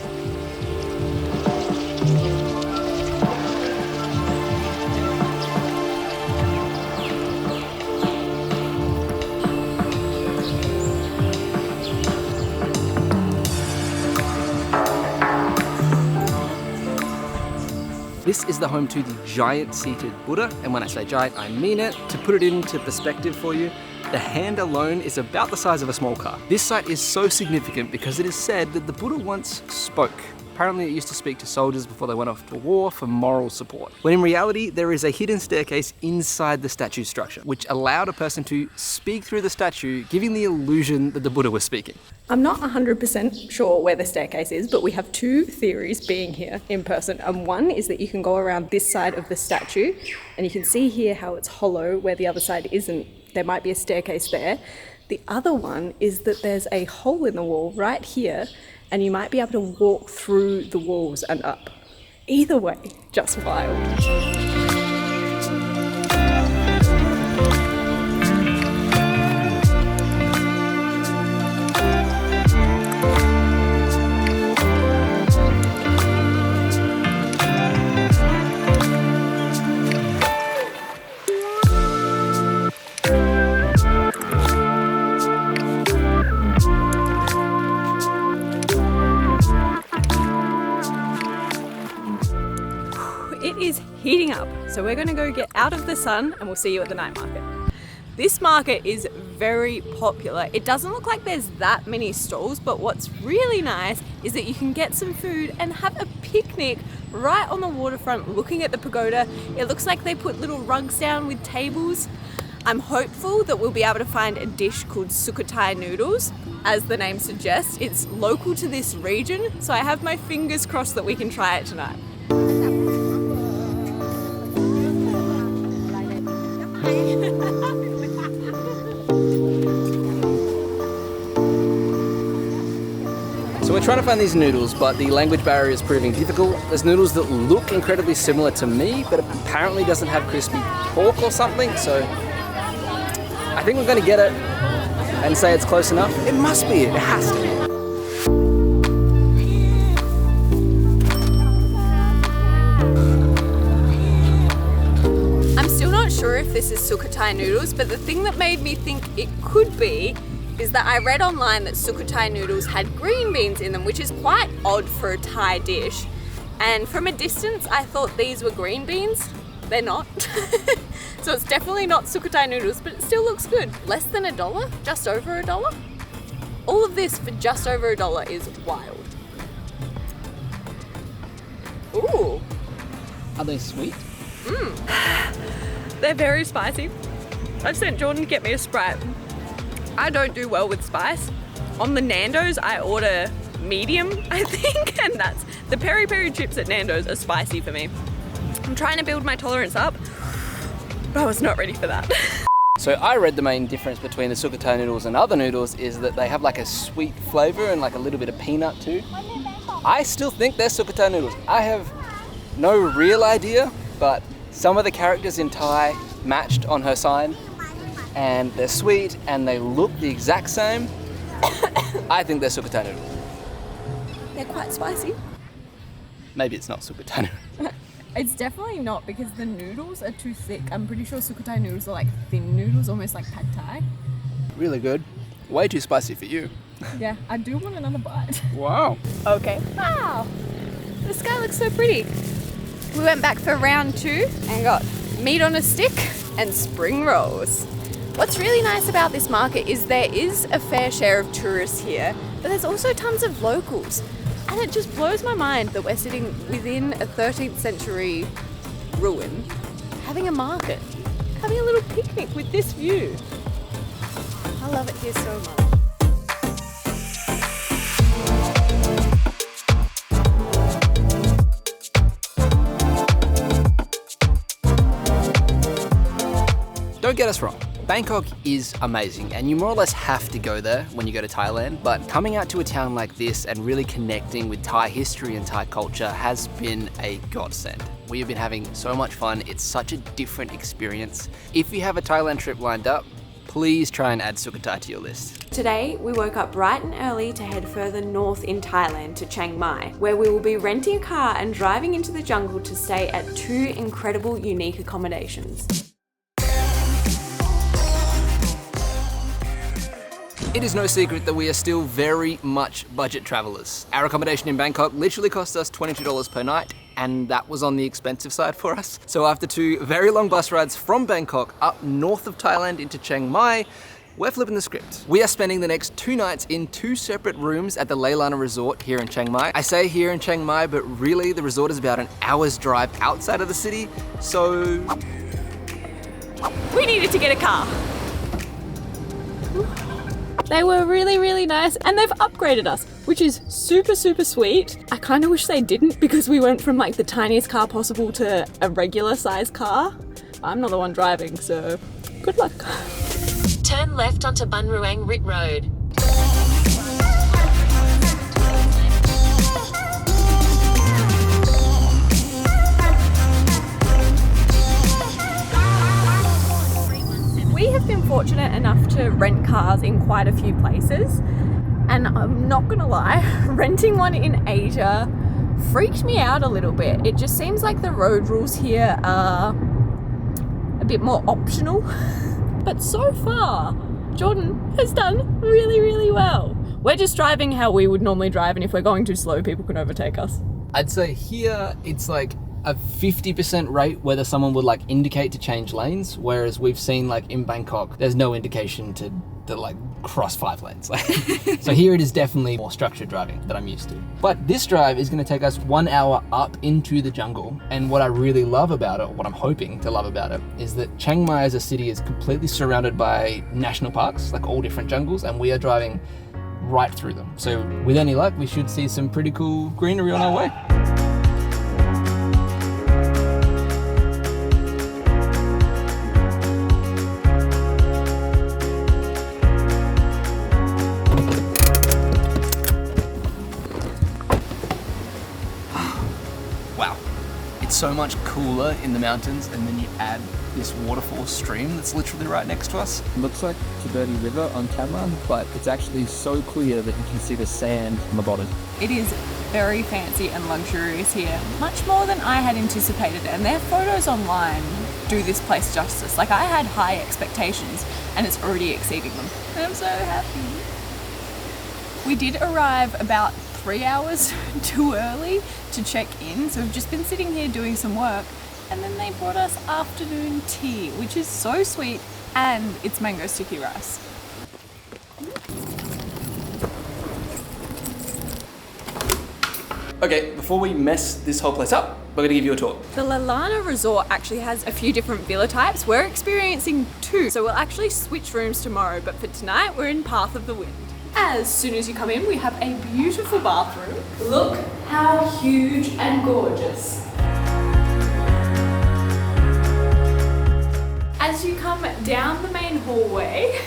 This is the home to the giant seated Buddha, and when I say giant, I mean it. To put it into perspective for you, the hand alone is about the size of a small car. This site is so significant because it is said that the Buddha once spoke. Apparently it used to speak to soldiers before they went off to war for moral support. When in reality, there is a hidden staircase inside the statue structure, which allowed a person to speak through the statue, giving the illusion that the Buddha was speaking. I'm not 100% sure where the staircase is, but we have two theories being here in person. And one is that you can go around this side of the statue, and you can see here how it's hollow where the other side isn't. There might be a staircase there. The other one is that there's a hole in the wall right here, and you might be able to walk through the walls and up. Either way, just wild. It is heating up, so we're going to go get out of the sun and we'll see you at the night market. This market is very popular. It doesn't look like there's that many stalls, but what's really nice is that you can get some food and have a picnic right on the waterfront looking at the pagoda. It looks like they put little rugs down with tables. I'm hopeful that we'll be able to find a dish called Sukhothai noodles. As the name suggests, it's local to this region, so I have my fingers crossed that we can try it tonight. So we're trying to find these noodles, but the language barrier is proving difficult. There's noodles that look incredibly similar to me, but apparently doesn't have crispy pork or something, so I think we're going to get it and say it's close enough. It must be it has to be. I'm still not sure if this is Sukhothai noodles, but the thing that made me think it could be is that I read online that Sukhothai noodles had green beans in them, which is quite odd for a Thai dish. And from a distance, I thought these were green beans. They're not. So it's definitely not Sukhothai noodles, but it still looks good. Less than $1, just over $1. All of this for just over $1 is wild. Ooh. Are they sweet? They're very spicy. I've sent Jordan to get me a Sprite. I don't do well with spice. On the Nando's, I order medium, I think, and that's the peri peri chips at Nando's are spicy for me. I'm trying to build my tolerance up, but I was not ready for that. So I read the main difference between the Sukhothai noodles and other noodles is that they have like a sweet flavor and like a little bit of peanut too. I still think they're Sukhothai noodles. I have no real idea, but some of the characters in Thai matched on her sign, and they're sweet and they look the exact same. I think they're Sukhothai noodles. They're quite spicy. Maybe it's not Sukhothai noodles. It's definitely not, because the noodles are too thick. I'm pretty sure Sukhothai noodles are like thin noodles, almost like pad Thai. Really good. Way too spicy for you. Yeah, I do want another bite. Wow. Okay. Wow. The sky looks so pretty. We went back for round 2 and got meat on a stick and spring rolls. What's really nice about this market is there is a fair share of tourists here, but there's also tons of locals. And it just blows my mind that we're sitting within a 13th century ruin, having a market, having a little picnic with this view. I love it here so much. Don't get us wrong, Bangkok is amazing and you more or less have to go there when you go to Thailand, but coming out to a town like this and really connecting with Thai history and Thai culture has been a godsend. We have been having so much fun, it's such a different experience. If you have a Thailand trip lined up, please try and add Sukhothai to your list. Today, we woke up bright and early to head further north in Thailand to Chiang Mai, where we will be renting a car and driving into the jungle to stay at 2 incredible unique accommodations. It is no secret that we are still very much budget travelers. Our accommodation in Bangkok literally cost us $22 per night, and that was on the expensive side for us. So after 2 very long bus rides from Bangkok up north of Thailand into Chiang Mai, we're flipping the script. We are spending the next 2 nights in 2 separate rooms at the Lanna resort here in Chiang Mai. I say here in Chiang Mai, but really the resort is about an hour's drive outside of the city, so We needed to get a car. They were really, really nice, and they've upgraded us, which is super, super sweet. I kind of wish they didn't, because we went from like the tiniest car possible to a regular size car. I'm not the one driving, so good luck. Turn left onto Bun Ruang Rit Road. We have been fortunate enough to rent cars in quite a few places, and I'm not gonna lie, renting one in Asia freaked me out a little bit. It just seems like the road rules here are a bit more optional. But so far, Jordan has done really, really well. We're just driving how we would normally drive, and if we're going too slow, people can overtake us. I'd say here it's like a 50% rate whether someone would like indicate to change lanes, whereas we've seen like in Bangkok, there's no indication to like cross 5 lanes. So here it is definitely more structured driving that I'm used to. But this drive is going to take us 1 hour up into the jungle. And what I really love about it, what I'm hoping to love about it, is that Chiang Mai as a city is completely surrounded by national parks, like all different jungles, and we are driving right through them. So with any luck, we should see some pretty cool greenery on our way. Wow, it's so much cooler in the mountains, and then you add this waterfall stream that's literally right next to us. It looks like Itinerary River on camera, but it's actually so clear that you can see the sand on the bottom. It is very fancy and luxurious here, much more than I had anticipated, and their photos online do this place justice. Like, I had high expectations and it's already exceeding them. And I'm so happy. We did arrive about 3 hours too early to check in, so we've just been sitting here doing some work, and then they brought us afternoon tea, which is so sweet, and it's mango sticky rice. Okay, before we mess this whole place up, we're gonna give you a tour. The Lanna resort actually has a few different villa types. We're experiencing 2, so we'll actually switch rooms tomorrow, but for tonight we're in Path of the Wind. As soon as you come in, we have a beautiful bathroom. Look how huge and gorgeous. As you come down the main hallway,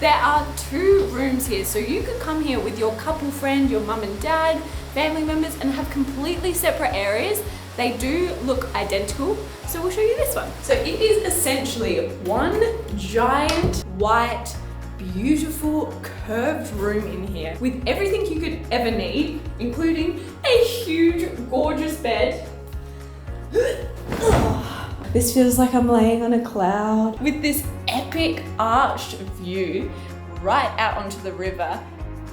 there are 2 rooms here. So you could come here with your couple friend, your mum and dad, family members, and have completely separate areas. They do look identical. So we'll show you this one. So it is essentially one giant white, beautiful curved room in here with everything you could ever need, including a huge, gorgeous bed. This feels like I'm laying on a cloud with this epic arched view right out onto the river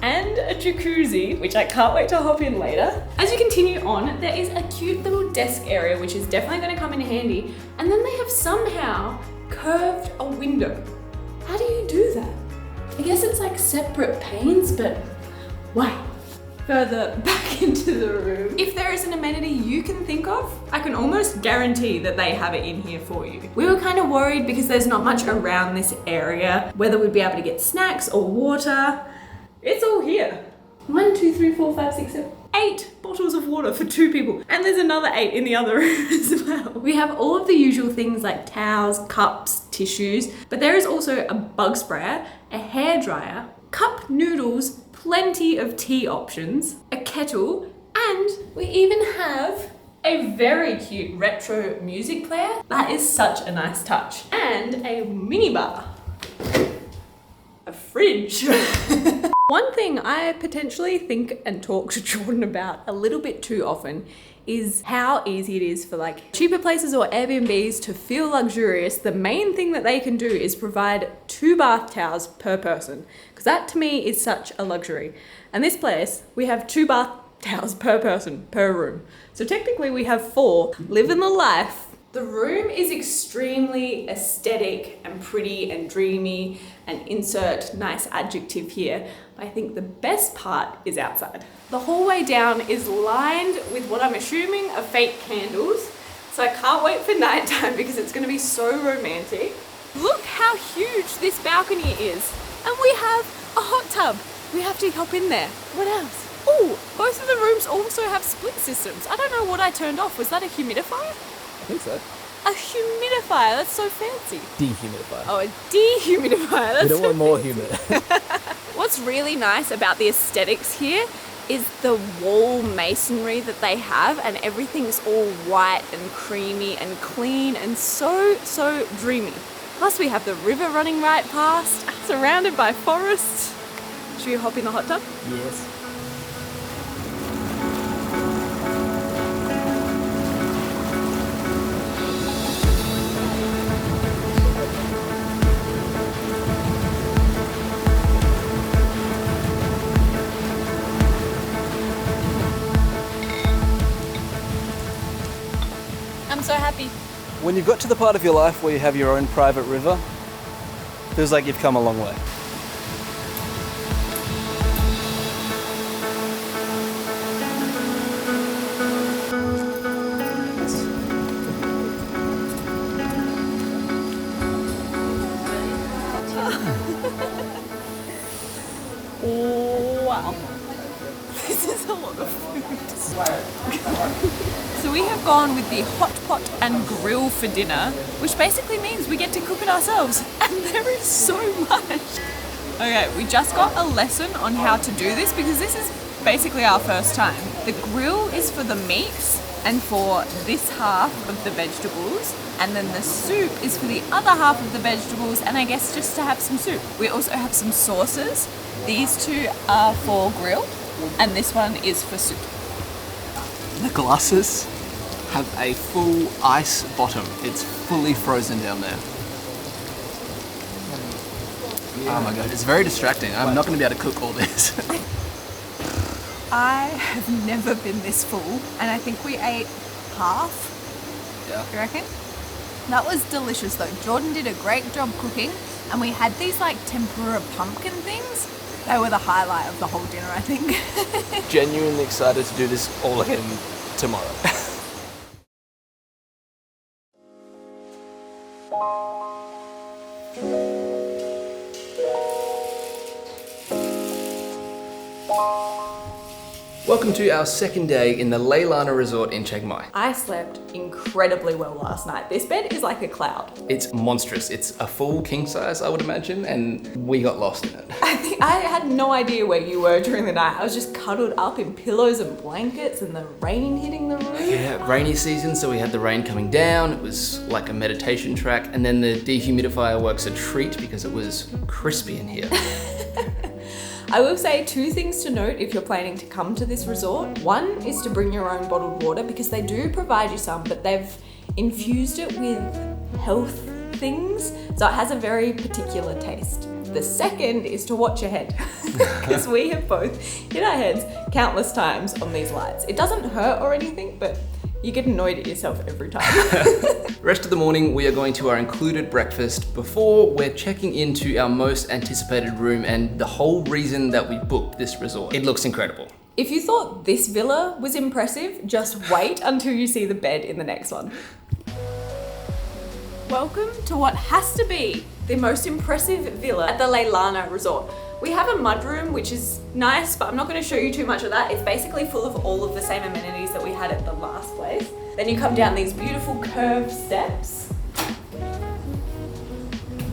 and a jacuzzi, which I can't wait to hop in later. As you continue on, there is a cute little desk area, which is definitely going to come in handy. And then they have somehow curved a window. How do you do that? I guess it's like separate panes, but why? Further back into the room. If there is an amenity you can think of, I can almost guarantee that they have it in here for you. We were kind of worried because there's not much around this area, whether we'd be able to get snacks or water. It's all here. 1, 2, 3, 4, 5, 6, 7, 8 bottles of water for 2 people. And there's another 8 in the other room as well. We have all of the usual things like towels, cups, tissues, but there is also a bug sprayer, a hairdryer, cup noodles, plenty of tea options, a kettle, and we even have a very cute retro music player. That is such a nice touch. And a mini bar. A fridge. One thing I potentially think and talk to Jordan about a little bit too often is how easy it is for like cheaper places or Airbnbs to feel luxurious. The main thing that they can do is provide 2 bath towels per person, because that to me is such a luxury. And this place, we have 2 bath towels per person, per room. So technically we have 4, living the life. The room is extremely aesthetic and pretty and dreamy, and insert nice adjective here. But I think the best part is outside. The hallway down is lined with what I'm assuming are fake candles. So I can't wait for nighttime because it's gonna be so romantic. Look how huge this balcony is. And we have a hot tub. We have to hop in there. What else? Oh, both of the rooms also have split systems. I don't know what I turned off. Was that a humidifier? I think so. A humidifier, that's so fancy. Dehumidifier. Oh, a dehumidifier, that's We don't so want more fancy. humid. What's really nice about the aesthetics here is the wall masonry that they have, and everything's all white and creamy and clean and so dreamy. Plus we have the river running right past, surrounded by forests. Should we hop in the hot tub? Yes. When you've got to the part of your life where you have your own private river, feels like you've come a long way. Wow. This is a lot of food. So we have gone with the hot pot and grill for dinner, which basically means we get to cook it ourselves. And there is so much. Okay, we just got a lesson on how to do this because this is basically our first time. The grill is for the meats and for this half of the vegetables, and then the soup is for the other half of the vegetables, and I guess just to have some soup. We also have some sauces. These two are for grill, and this one is for soup. The glasses have a full ice bottom. It's fully frozen down there. Oh my god, it's very distracting. I'm not going to be able to cook all this. I have never been this full, and I think we ate half. Yeah. You reckon? That was delicious though. Jordan did a great job cooking, and we had these like tempura pumpkin things. They were the highlight of the whole dinner, I think. Genuinely excited to do this all again tomorrow. Welcome to our second day in the Lanna resort in Chiang Mai. I slept incredibly well last night. This bed is like a cloud. It's monstrous. It's a full king size, I would imagine, and we got lost in it. I had no idea where you were during the night. I was just cuddled up in pillows and blankets and the rain hitting the roof. Yeah, rainy season, so we had the rain coming down. It was like a meditation track, and then the dehumidifier works a treat because it was crispy in here. I will say two things to note if you're planning to come to this resort. One is to bring your own bottled water because they do provide you some, but they've infused it with health things, so it has a very particular taste. The second is to watch your head because we have both hit our heads countless times on these lights. It doesn't hurt or anything, but you get annoyed at yourself every time. Rest of the morning, we are going to our included breakfast before we're checking into our most anticipated room and the whole reason that we booked this resort. It looks incredible. If you thought this villa was impressive, just wait until you see the bed in the next one. Welcome to what has to be the most impressive villa at the Lanna resort. We have a mudroom, which is nice, but I'm not going to show you too much of that. It's basically full of all of the same amenities that we had at the last place. Then you come down these beautiful curved steps.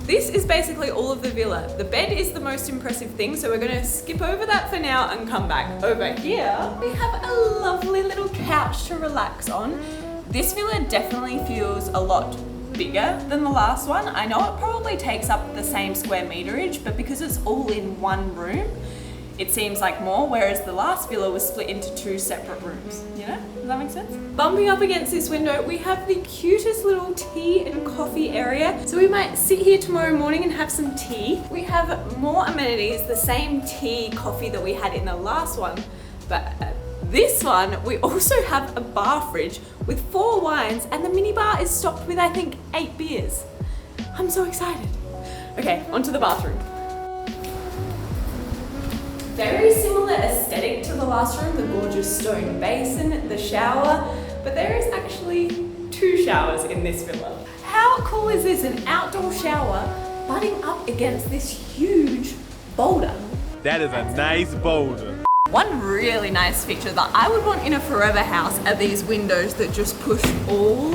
This is basically all of the villa. The bed is the most impressive thing, so we're going to skip over that for now and come back. Over here, we have a lovely little couch to relax on. This villa definitely feels a lot bigger than the last one. I know it probably takes up the same square meterage, but because it's all in one room, it seems like more, whereas the last villa was split into two separate rooms. You know? Does that make sense? Bumping up against this window, we have the cutest little tea and coffee area. So we might sit here tomorrow morning and have some tea. We have more amenities, the same tea, coffee that we had in the last one, but this one, we also have a bar fridge with 4 wines, and the mini bar is stocked with, I think, 8 beers. I'm so excited. Okay, onto the bathroom. Very similar aesthetic to the last room, the gorgeous stone basin, the shower, but there is actually 2 showers in this villa. How cool is this? An outdoor shower butting up against this huge boulder. That is a nice boulder. One really nice feature that I would want in a forever house are these windows that just push all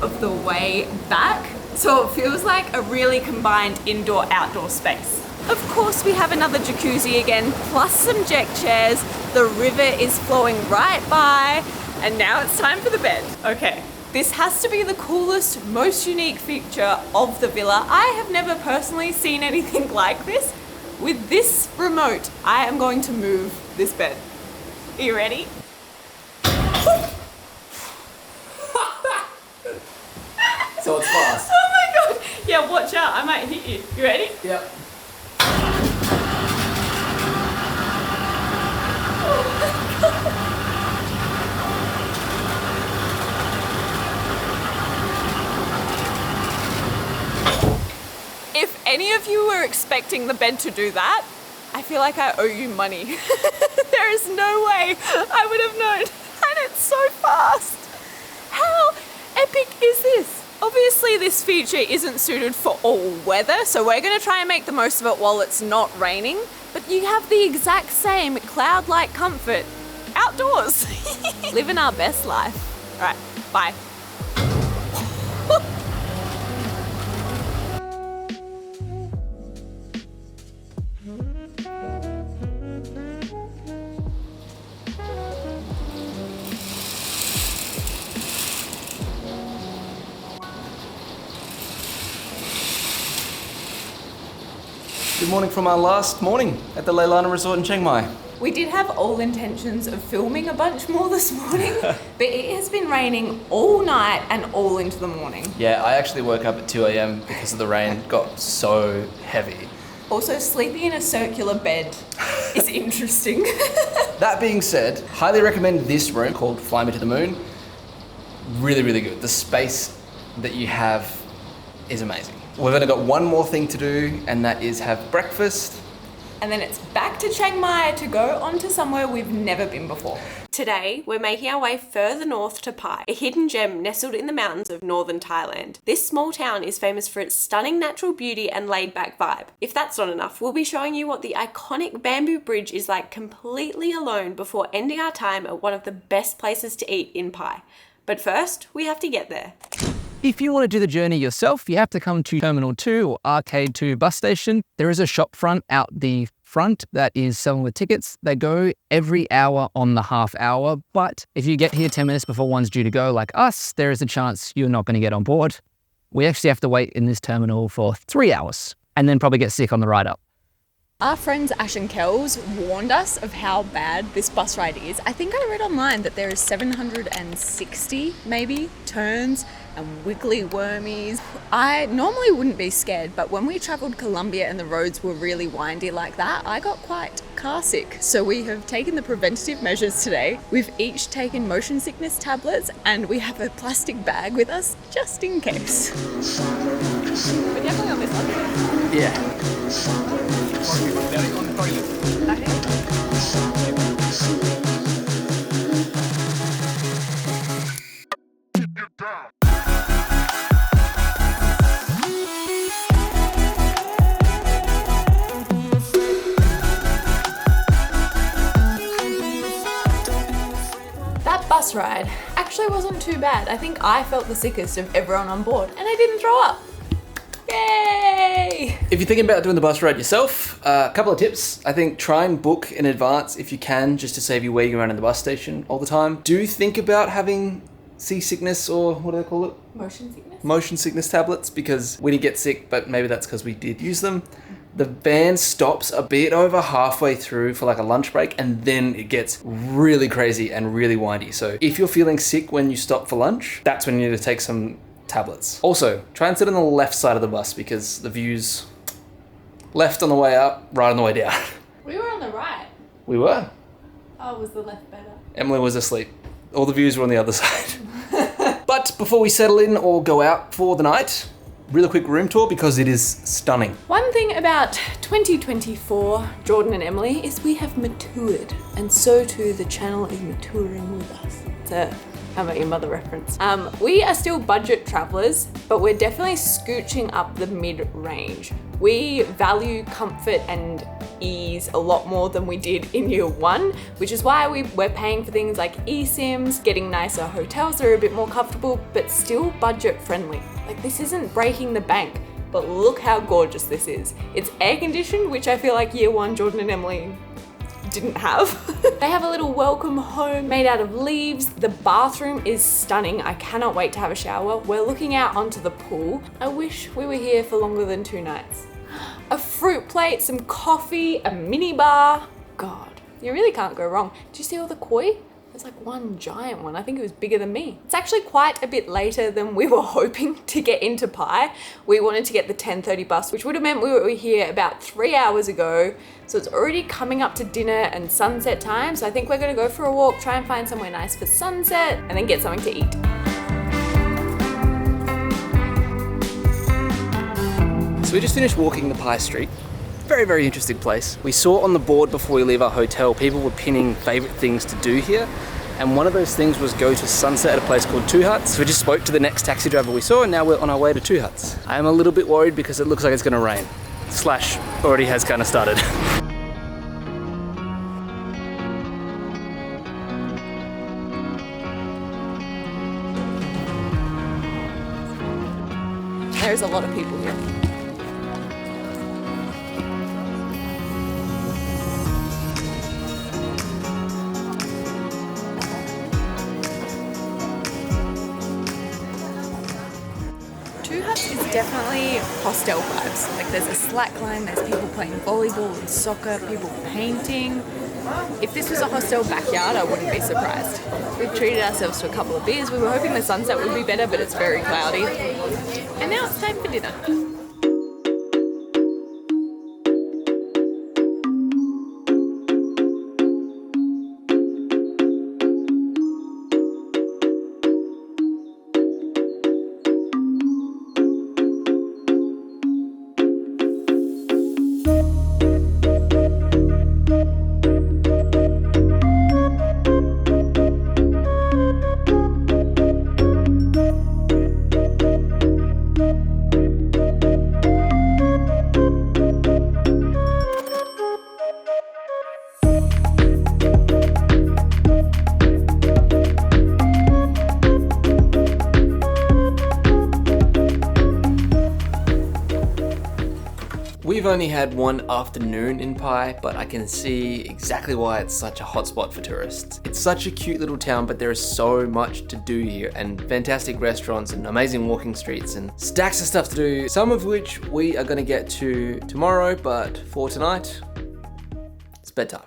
of the way back. So it feels like a really combined indoor-outdoor space. Of course, we have another jacuzzi again, plus some deck chairs. The river is flowing right by, and now it's time for the bed. Okay, this has to be the coolest, most unique feature of the villa. I have never personally seen anything like this. With this remote, I am going to move this bed. Are you ready? So it's fast. Oh my god! Yeah, watch out, I might hit you. You ready? Yep. of you were expecting the bed to do that, I feel like I owe you money. There is no way I would have known. And it's so fast. How epic is this? Obviously this feature isn't suited for all weather, so we're going to try and make the most of it while it's not raining. But you have the exact same cloud-like comfort outdoors. Living our best life. All right, bye. Good morning from our last morning at the Lanna Resort in Chiang Mai. We did have all intentions of filming a bunch more this morning, but it has been raining all night and all into the morning. Yeah, I actually woke up at 2 a.m. because of the rain. Got so heavy. Also, sleeping in a circular bed is interesting. That being said, highly recommend this room called Fly Me to the Moon. Really, really good. The space that you have is amazing. We've only got one more thing to do, and that is have breakfast. And then it's back to Chiang Mai to go on to somewhere we've never been before. Today, we're making our way further north to Pai, a hidden gem nestled in the mountains of northern Thailand. This small town is famous for its stunning natural beauty and laid-back vibe. If that's not enough, we'll be showing you what the iconic bamboo bridge is like completely alone before ending our time at one of the best places to eat in Pai. But first, we have to get there. If you want to do the journey yourself, you have to come to Terminal 2 or Arcade 2 bus station. There is a shop front out the front that is selling the tickets. They go every hour on the half hour, but if you get here 10 minutes before one's due to go, like us, there is a chance you're not going to get on board. We actually have to wait in this terminal for 3 hours and then probably get sick on the ride up. Our friends Ash and Kells warned us of how bad this bus ride is. I think I read online that there is 760 maybe turns and wiggly wormies. I normally wouldn't be scared, but when we travelled Colombia and the roads were really windy like that, I got quite car sick. So we have taken the preventative measures today. We've each taken motion sickness tablets and we have a plastic bag with us just in case. We're definitely on this one. Yeah. That bus ride actually wasn't too bad. I think I felt the sickest of everyone on board and I didn't throw up. Yay! If you're thinking about doing the bus ride yourself, a couple of tips. I think try and book in advance if you can, just to save you waiting around in the bus station all the time. Do think about having seasickness, or what do they call it? Motion sickness? Motion sickness tablets, because we didn't get sick, but maybe that's because we did use them. The van stops a bit over halfway through for like a lunch break, and then it gets really crazy and really windy. So if you're feeling sick when you stop for lunch, that's when you need to take some tablets. Also, try and sit on the left side of the bus because the view's left on the way up, right on the way down. We were on the right. We were. Oh, was the left better? Emily was asleep. All the views were on the other side. But before we settle in or go out for the night, really quick room tour because it is stunning. One thing about 2024, Jordan and Emily, is we have matured, and so too the channel is maturing with us. It's a How About Your Mother reference. We are still budget travelers, but we're definitely scooching up the mid-range. We value comfort and ease a lot more than we did in year one, which is why we're paying for things like eSIMs, getting nicer hotels that are a bit more comfortable, but still budget friendly. Like, this isn't breaking the bank, but look how gorgeous this is. It's air conditioned, which I feel like year one Jordan and Emily didn't have. They have a little welcome home made out of leaves. The bathroom is stunning. I cannot wait to have a shower. We're looking out onto the pool. I wish we were here for longer than 2 nights. A fruit plate, some coffee, a mini bar. God, you really can't go wrong. Did you see all the koi? There's like one giant one. I think it was bigger than me. It's actually quite a bit later than we were hoping to get into Pai. We wanted to get the 10:30 bus, which would have meant we were here about 3 hours ago. So it's already coming up to dinner and sunset time. So I think we're gonna go for a walk, try and find somewhere nice for sunset, and then get something to eat. So we just finished walking the Pai Street. Very, very interesting place. We saw on the board before we leave our hotel, people were pinning favorite things to do here. And one of those things was go to sunset at a place called Two Huts. So we just spoke to the next taxi driver we saw and now we're on our way to Two Huts. I am a little bit worried because it looks like it's gonna rain. Slash, already has kind of started. There's a lot of people here. Two Huts is definitely hostel vibes. Like there's a slack line, there's people playing volleyball and soccer, people painting. If this was a hostel backyard, I wouldn't be surprised. We've treated ourselves to a couple of beers. We were hoping the sunset would be better, but it's very cloudy. And now it's time for dinner. We've only had one afternoon in Pai, but I can see exactly why it's such a hotspot for tourists. It's such a cute little town, but there is so much to do here and fantastic restaurants and amazing walking streets and stacks of stuff to do, some of which we are gonna get to tomorrow, but for tonight, it's bedtime.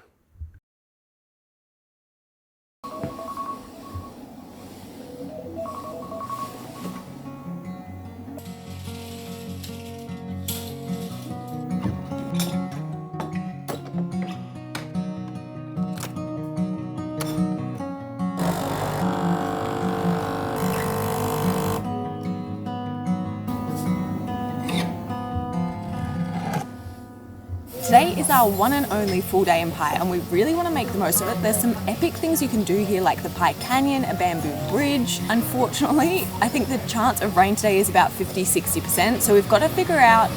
Today is our one and only full day in Pai and we really want to make the most of it. There's some epic things you can do here like the Pai Canyon, a bamboo bridge. Unfortunately, I think the chance of rain today is about 50-60%, so we've got to figure out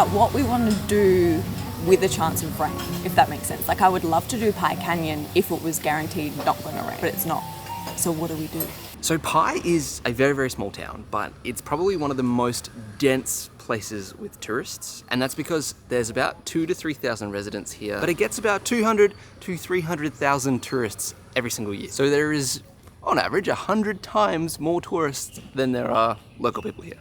what we want to do with a chance of rain, if that makes sense. Like I would love to do Pai Canyon if it was guaranteed not going to rain, but it's not. So what do we do? So Pai is a very, very small town, but it's probably one of the most dense places with tourists, and that's because there's about 2,000 to 3,000 residents here, but it gets about 200 to 300,000 tourists every single year. So there is, on average, 100 times more tourists than there are local people here.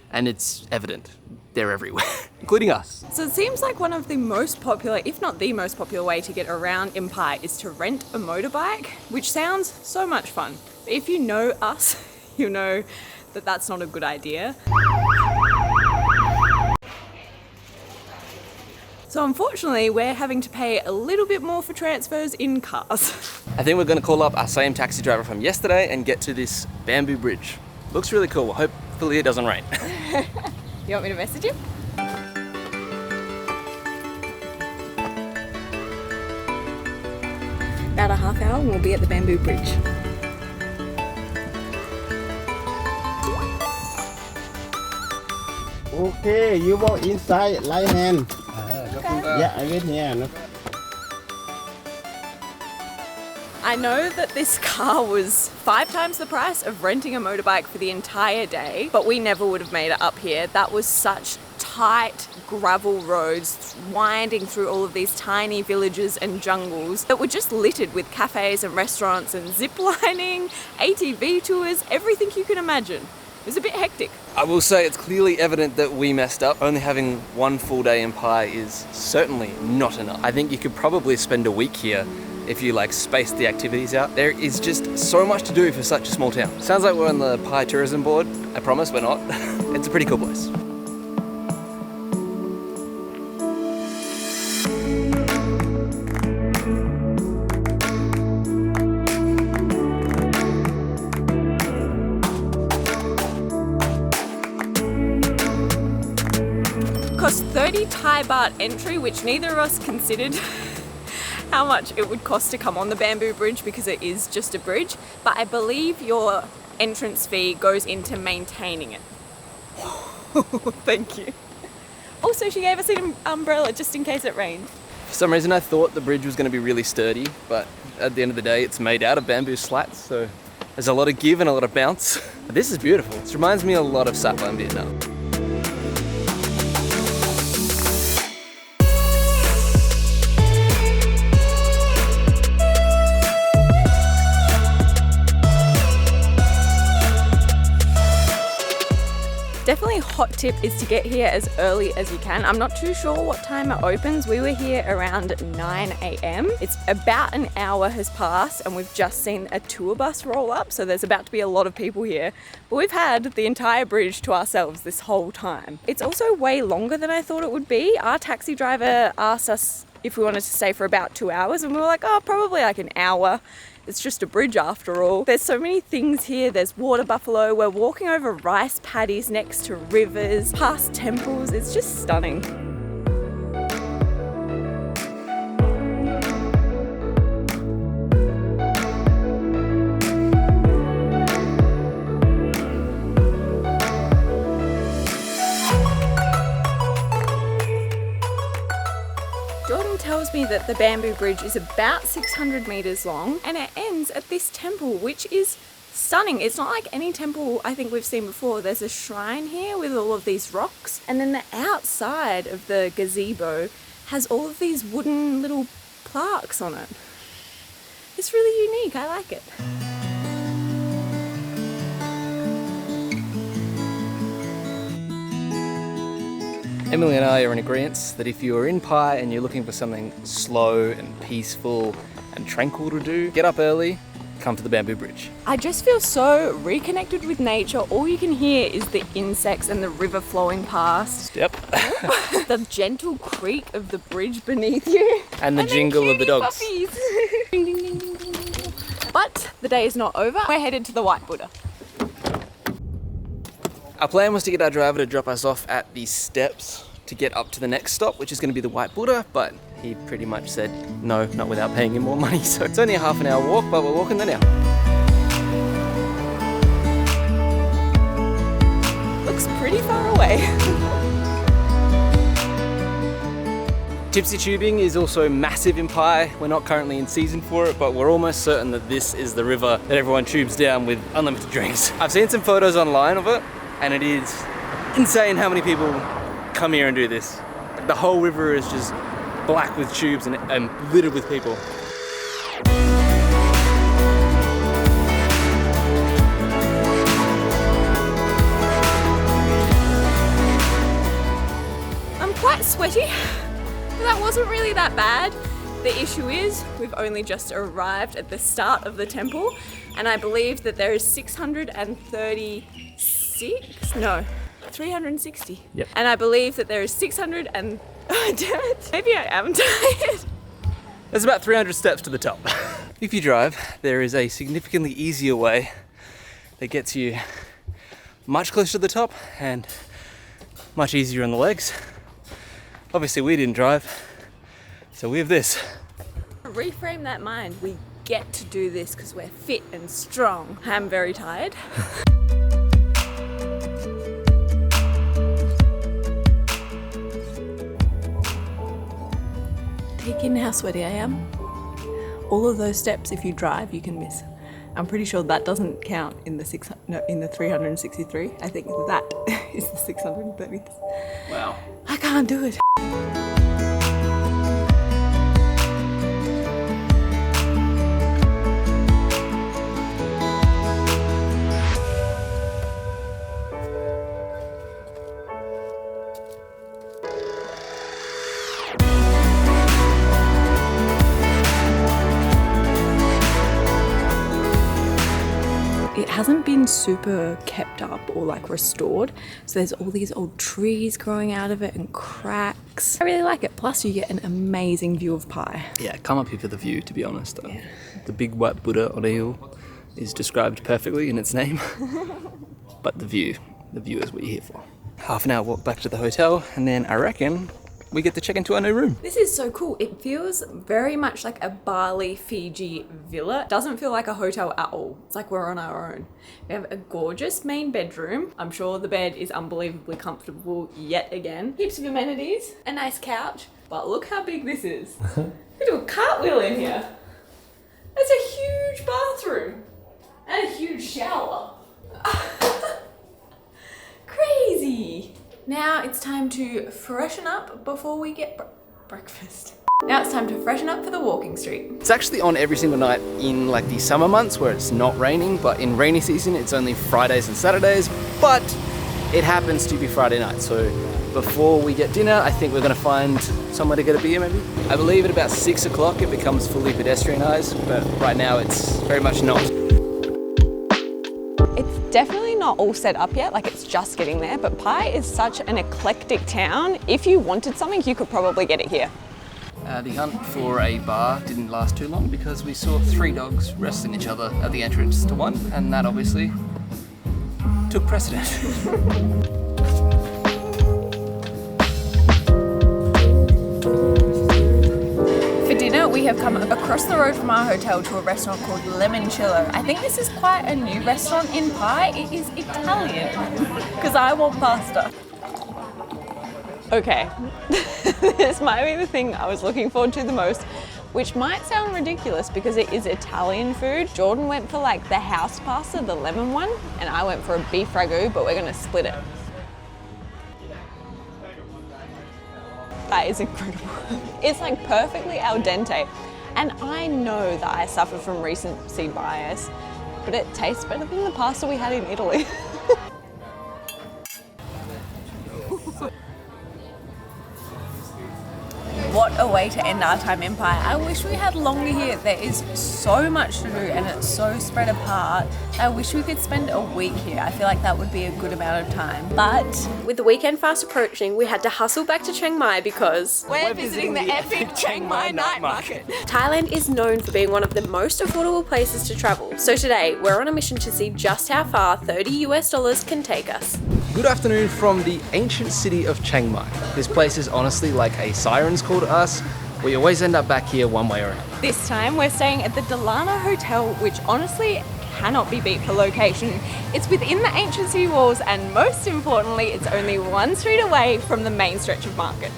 And it's evident, they're everywhere, including us. So it seems like one of the most popular, if not the most popular way to get around in Pai is to rent a motorbike, which sounds so much fun. But if you know us, you know that that's not a good idea. So unfortunately, we're having to pay a little bit more for transfers in cars. I think we're gonna call up our same taxi driver from yesterday and get to this bamboo bridge. Looks really cool. Hopefully it doesn't rain. You want me to message him? About a half hour and we'll be at the bamboo bridge. Okay, you walk inside, right hand. Yeah, I wait here. No? I know that this car was 5 times the price of renting a motorbike for the entire day, but we never would have made it up here. That was such tight gravel roads winding through all of these tiny villages and jungles that were just littered with cafes and restaurants and zip lining, ATV tours, everything you can imagine. It was a bit hectic. I will say it's clearly evident that we messed up. Only having one full day in Pai is certainly not enough. I think you could probably spend a week here if you space the activities out. There is just so much to do for such a small town. Sounds like we're on the Pai Tourism Board. I promise we're not. It's a pretty cool place. cost 30 Thai baht entry, which neither of us considered how much it would cost to come on the bamboo bridge because it is just a bridge, but I believe your entrance fee goes into maintaining it. Thank you. Also, she gave us an umbrella just in case it rained. For some reason I thought the bridge was going to be really sturdy, but at the end of the day it's made out of bamboo slats, so there's a lot of give and a lot of bounce. This is beautiful. This reminds me a lot of Sapa in Vietnam. Definitely hot tip is to get here as early as you can. I'm not too sure what time it opens. We were here around 9 a.m. It's about an hour has passed and we've just seen a tour bus roll up, so there's about to be a lot of people here. But we've had the entire bridge to ourselves this whole time. It's also way longer than I thought it would be. Our taxi driver asked us if we wanted to stay for about 2 hours and we were like, oh, probably like an hour. It's just a bridge after all. There's so many things here. There's water buffalo. We're walking over rice paddies next to rivers, past temples. It's just stunning. Tells me that the bamboo bridge is about 600 meters long and it ends at this temple, which is stunning. It's not like any temple I think we've seen before. There's a shrine here with all of these rocks, and then the outside of the gazebo has all of these wooden little plaques on it. It's really unique. I like it. Emily and I are in agreement that if you are in Pai and you're looking for something slow and peaceful and tranquil to do, get up early, come to the bamboo bridge. I just feel so reconnected with nature. All you can hear is the insects and the river flowing past. Yep. The gentle creak of the bridge beneath you. And the jingle of the dogs. Puppies. Ding, ding, ding, ding, ding, ding. But the day is not over. We're headed to the White Buddha. Our plan was to get our driver to drop us off at these steps to get up to the next stop, which is going to be the White Buddha, but he pretty much said no, not without paying him more money. So it's only a half an hour walk, but we're walking there now. Looks pretty far away. Tipsy tubing is also massive in Pai. We're not currently in season for it, but we're almost certain that this is the river that everyone tubes down with unlimited drinks. I've seen some photos online of it, and it is insane how many people come here and do this. The whole river is just black with tubes and littered with people. I'm quite sweaty, but that wasn't really that bad. The issue is we've only just arrived at the start of the temple, and I believe that there is 360. Yep. And I believe that there is 600 and... Oh, damn it. Maybe I am tired. There's about 300 steps to the top. If you drive, there is a significantly easier way that gets you much closer to the top and much easier on the legs. Obviously we didn't drive, so we have this. Reframe that mind. We get to do this because we're fit and strong. I'm very tired. Take in how sweaty I am. All of those steps, if you drive, you can miss. I'm pretty sure that doesn't count in the 363. I think that is the 630. Wow. I can't do it. It hasn't been super kept up or like restored, so there's all these old trees growing out of it and cracks. I really like it. Plus you get an amazing view of Pai. Yeah, come up here for the view, to be honest. Yeah. The big white Buddha on a hill is described perfectly in its name. But the view is what you're here for. half an hour walk back to the hotel, and then I reckon we get to check into our new room. This is so cool. It feels very much like a Bali, Fiji villa. It doesn't feel like a hotel at all. It's like we're on our own. We have a gorgeous main bedroom. I'm sure the bed is unbelievably comfortable yet again. Heaps of amenities, a nice couch, but look how big this is. We can do a cartwheel in here. That's a huge bathroom and a huge shower. Crazy. Now it's time to freshen up before we get breakfast. Now it's time to freshen up for the walking street. It's actually on every single night in like the summer months where it's not raining, but in rainy season it's only Fridays and Saturdays, but it happens to be Friday night. So before we get dinner, I think we're gonna find somewhere to get a beer maybe. I believe at about 6 o'clock it becomes fully pedestrianised, but right now it's very much not. It's definitely not all set up yet, like it's just getting there, but Pai is such an eclectic town. If you wanted something, you could probably get it here. The hunt for a bar didn't last too long because we saw 3 dogs wrestling each other at the entrance to one, and that obviously took precedent. We have come across the road from our hotel to a restaurant called Limoncello. I think this is quite a new restaurant in Pai. It is Italian, because I want pasta. Okay, this might be the thing I was looking forward to the most, which might sound ridiculous because it is Italian food. Jordan went for like the house pasta, the lemon one, and I went for a beef ragu, but we're gonna split it. That is incredible. It's like perfectly al dente. And I know that I suffer from recency bias, but it tastes better than the pasta we had in Italy. What a way to end our time in Pai. I wish we had longer here. There is so much to do and it's so spread apart. I wish we could spend a week here. I feel like that would be a good amount of time. But with the weekend fast approaching, we had to hustle back to Chiang Mai because we're visiting the epic Chiang Mai night market. Thailand is known for being one of the most affordable places to travel. So today, we're on a mission to see just how far $30 can take us. Good afternoon from the ancient city of Chiang Mai. This place is honestly like a siren's call to us. We always end up back here one way or another. This time we're staying at the Lanna Hotel, which honestly cannot be beat for location. It's within the ancient city walls and most importantly, it's only 1 street away from the main stretch of markets.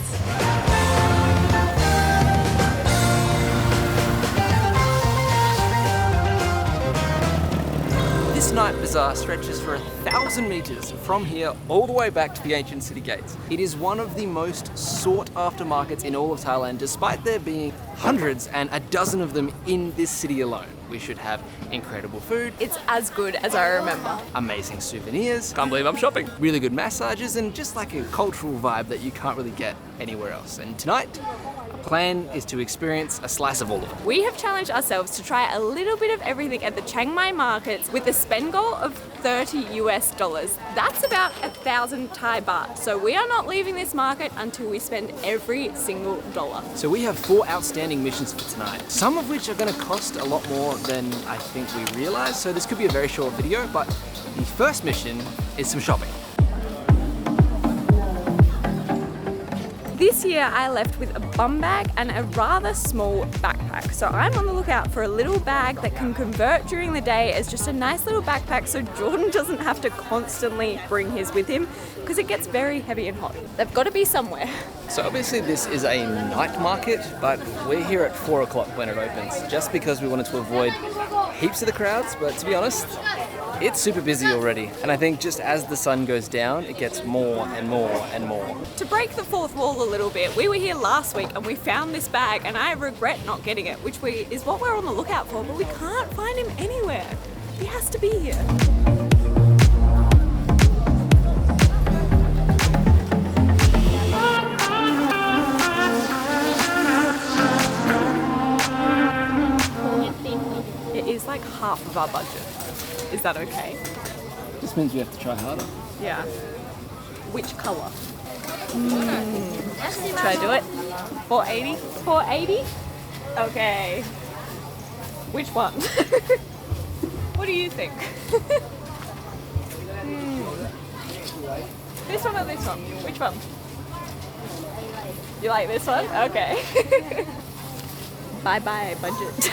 This night bazaar stretches for 1,000 meters from here all the way back to the ancient city gates. It is one of the most sought after markets in all of Thailand, despite there being hundreds and a dozen of them in this city alone. We should have incredible food. It's as good as I remember. Amazing souvenirs. Can't believe I'm shopping. Really good massages and just like a cultural vibe that you can't really get anywhere else. And tonight, our plan is to experience a slice of all of it. We have challenged ourselves to try a little bit of everything at the Chiang Mai markets with a spend goal of $30. That's about 1,000 Thai baht. So we are not leaving this market until we spend every single dollar. So we have 4 outstanding missions for tonight, some of which are going to cost a lot more than I think we realize. So this could be a very short video, but the first mission is some shopping. This year I left with a bum bag and a rather small backpack. So I'm on the lookout for a little bag that can convert during the day as just a nice little backpack so Jordan doesn't have to constantly bring his with him because it gets very heavy and hot. They've got to be somewhere. So obviously this is a night market, but we're here at 4 o'clock when it opens, just because we wanted to avoid heaps of the crowds, but to be honest, it's super busy already. And I think just as the sun goes down, it gets more and more and more. To break the fourth wall a little bit, we were here last week and we found this bag and I regret not getting it, which is what we're on the lookout for, but we can't find him anywhere. He has to be here. It is like half of our budget. Is that okay? This means we have to try harder. Yeah. Which colour? Should I do it? 480? 480? Okay. Which one? What do you think? This one or this one? Which one? You like this one? Okay. Bye-bye, budget.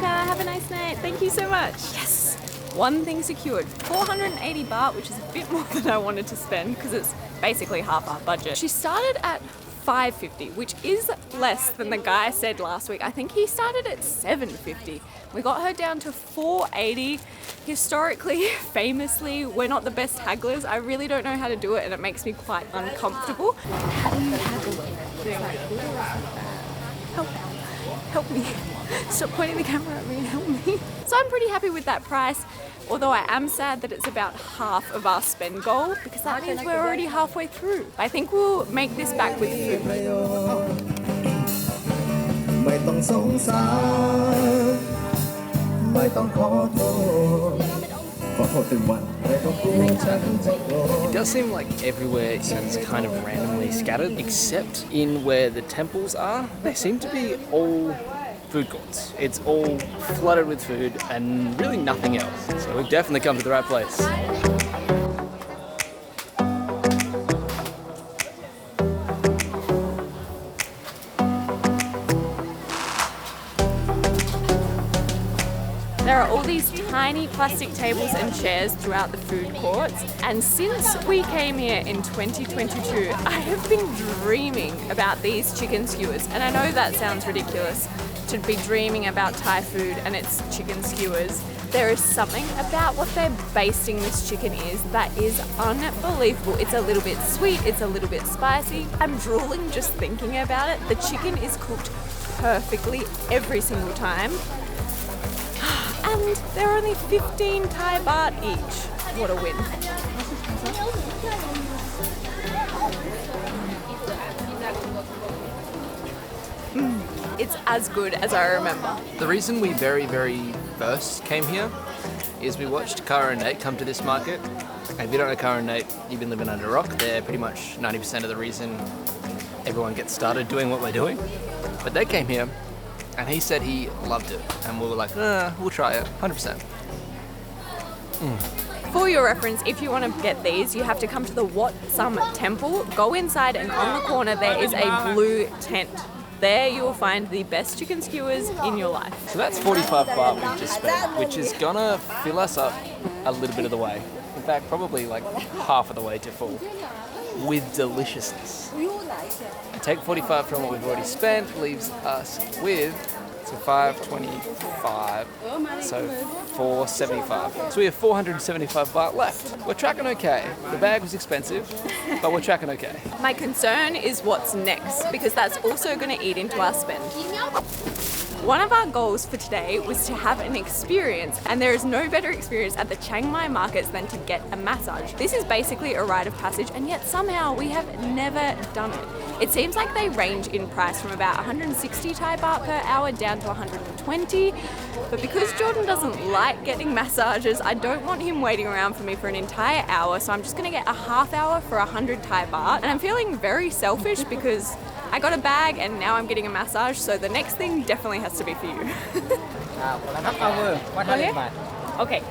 Have a nice night. Thank you so much. Yes. One thing secured. 480 baht, which is a bit more than I wanted to spend because it's basically half our budget. She started at 550, which is less than the guy said last week. I think he started at 750. We got her down to 480. Historically, famously, we're not the best hagglers. I really don't know how to do it and it makes me quite uncomfortable. How do you haggle it? Help me. Stop pointing the camera at me and help me. So I'm pretty happy with that price, although I am sad that it's about half of our spend goal because that means we're already halfway through. I think we'll make this back with food. It does seem like everywhere is kind of randomly scattered, except in where the temples are. They seem to be all food courts. It's all flooded with food and really nothing else. So we've definitely come to the right place. There are all these tiny plastic tables and chairs throughout the food courts, and since we came here in 2022, I have been dreaming about these chicken skewers. And I know that sounds ridiculous to be dreaming about Thai food and its chicken skewers. There is something about what they're basting this chicken is that is unbelievable. It's a little bit sweet, it's a little bit spicy. I'm drooling just thinking about it. The chicken is cooked perfectly every single time. And they're only 15 Thai baht each. What a win. It's as good as I remember. The reason we very first came here is we watched Kara and Nate come to this market. And if you don't know Kara and Nate, you've been living under a rock. They're pretty much 90% of the reason everyone gets started doing what we're doing. But they came here and he said he loved it. And we were like, we'll try it, 100%. For your reference, if you want to get these, you have to come to the Wat Sam temple, go inside, and on the corner there is a blue tent. There you will find the best chicken skewers in your life. So that's 45 baht we've just spent, which is gonna fill us up a little bit of the way. In fact, probably like half of the way to full, with deliciousness. Take 45 from what we've already spent, leaves us with 525, so 475. So we have 475 baht left. We're tracking okay. The bag was expensive, but we're tracking okay. My concern is what's next, because that's also going to eat into our spend. One of our goals for today was to have an experience, and there is no better experience at the Chiang Mai markets than to get a massage. This is basically a rite of passage, and yet somehow we have never done it. It seems like they range in price from about 160 Thai baht per hour down to 120, but because Jordan doesn't like getting massages, I don't want him waiting around for me for an entire hour, so I'm just gonna get a half hour for 100 Thai baht, and I'm feeling very selfish because I got a bag and now I'm getting a massage, so the next thing definitely has to be for you. Okay.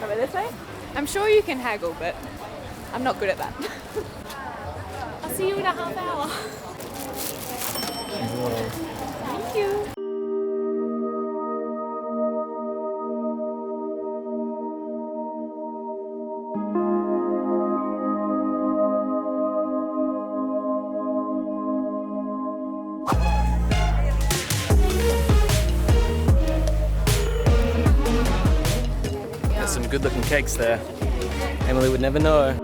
Over this way? I'm sure you can haggle, but I'm not good at that. I'll see you in a half hour. Thank you. There's some good looking cakes there. Emily would never know.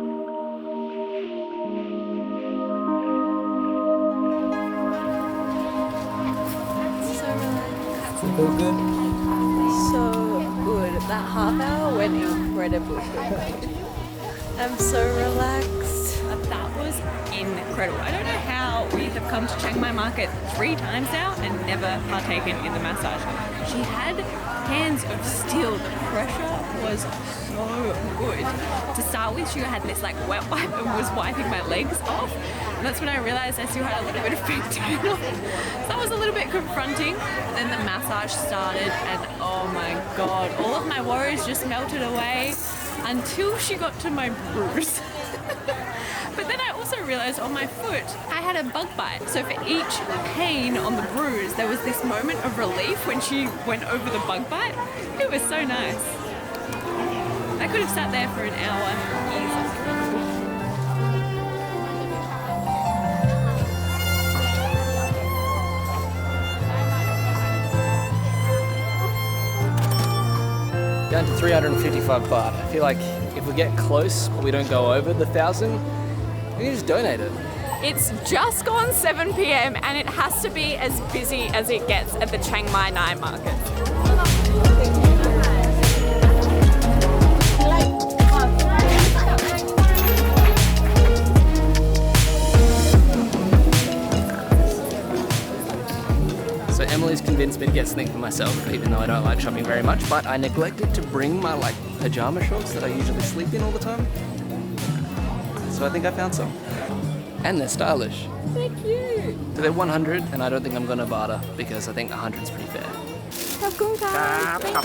So good. That half hour went incredibly quickly. I'm so relaxed. That was incredible. I don't know how we have come to Chiang Mai market 3 times now and never partaken in the massage. She had hands of steel. The pressure was so good. To start with, she had this like wet wipe and was wiping my legs off. And that's when I realized I still had a little bit of big tan on. So that was a little bit confronting. Then the massage started and Oh my god, all of my worries just melted away until she got to my bruise. But then I also realised on my foot I had a bug bite. So for each pain on the bruise, there was this moment of relief when she went over the bug bite. It was so nice. I could have sat there for an hour easily. Down to 355 baht. I feel like if we get close but we don't go over the 1,000, we can just donate it. It's just gone 7 p.m. and it has to be as busy as it gets at the Chiang Mai night market. So Emily's convinced me to get something for myself, even though I don't like shopping very much, but I neglected to bring my pajama shorts that I usually sleep in all the time. So I think I found some. And they're stylish. They're cute. So they're 100, and I don't think I'm gonna barter because I think 100 is pretty fair. Thank you so much.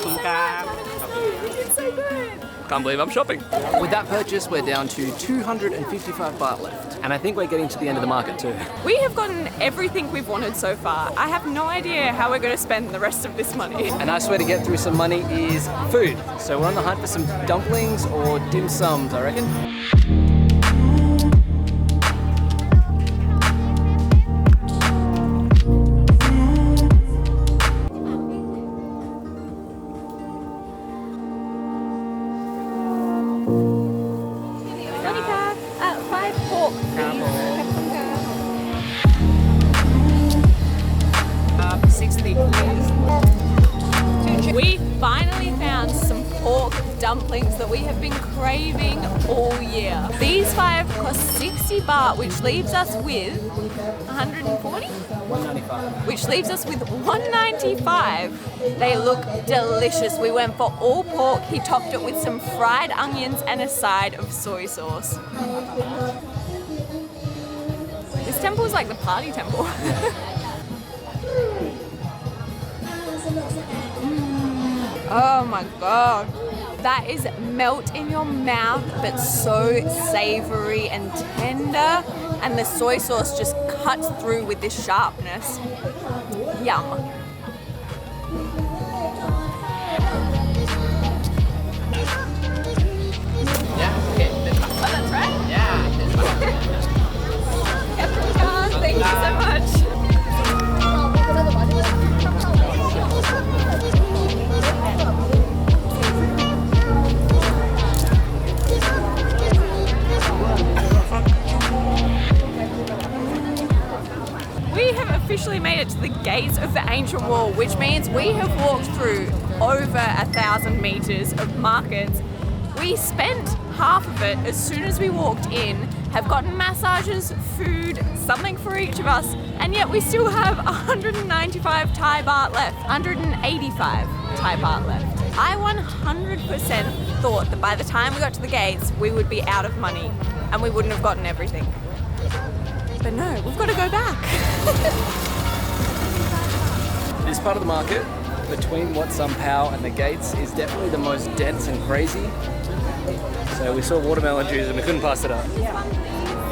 You did so good. Can't believe I'm shopping. With that purchase, we're down to 255 baht left. And I think we're getting to the end of the market too. We have gotten everything we've wanted so far. I have no idea how we're going to spend the rest of this money. A nice way to get through some money is food. So we're on the hunt for some dumplings or dim sums, I reckon. We finally found some pork dumplings that we have been craving all year. These 5 cost 60 baht, which leaves us with 140? 195. Which leaves us with 195. They look delicious. We went for all pork. He topped it with some fried onions and a side of soy sauce. This temple is like the party temple. Oh my god. That is melt in your mouth, but so savory and tender. And the soy sauce just cuts through with this sharpness. Yum. Oh, that's right? Yeah. Thank you so much. We have officially made it to the gates of the ancient wall, which means we have walked through over 1,000 meters of markets. We spent half of it as soon as we walked in, have gotten massages, food, something for each of us, and yet we still have 195 Thai baht left, 185 Thai baht left. I 100% thought that by the time we got to the gates, we would be out of money and we wouldn't have gotten everything. But no, we've got to go back. This part of the market, between Wat Sampao and the gates, is definitely the most dense and crazy. So we saw watermelon juice and we couldn't pass it up.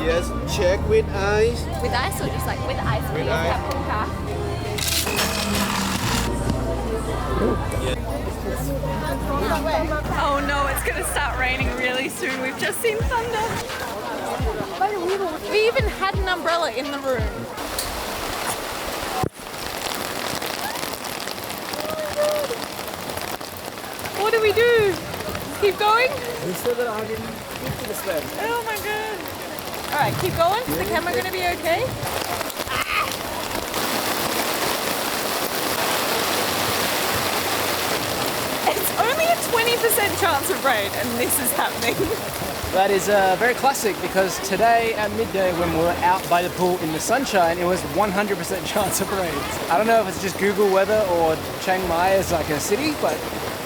Yes, check with ice. With ice or just like with ice? With ice. Oh no, it's gonna start raining really soon. We've just seen thunder. We even had an umbrella in the room. What do we do? Keep going? Oh my god. Alright, keep going. Is the camera gonna be okay? It's only a 20% chance of rain and this is happening. That is very classic because today at midday when we were out by the pool in the sunshine, it was 100% chance of rain. I don't know if it's just Google weather or Chiang Mai is like a city, but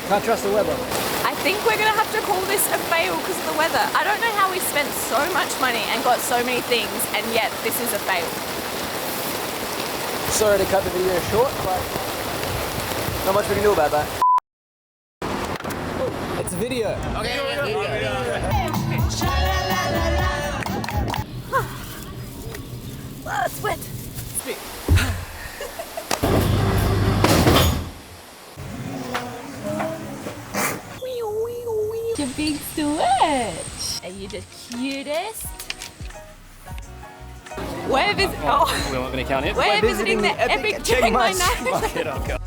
can't trust the weather. I think we're gonna have to call this a fail because of the weather. I don't know how we spent so much money and got so many things and yet this is a fail. Sorry to cut the video short, but not much we can do about that. a video. Okay. Oh, it's wet. Your big switch. Are you the cutest? We're visiting. Oh, We're not going to count it. we're visiting the epic Chiang Mai. market. Oh, God.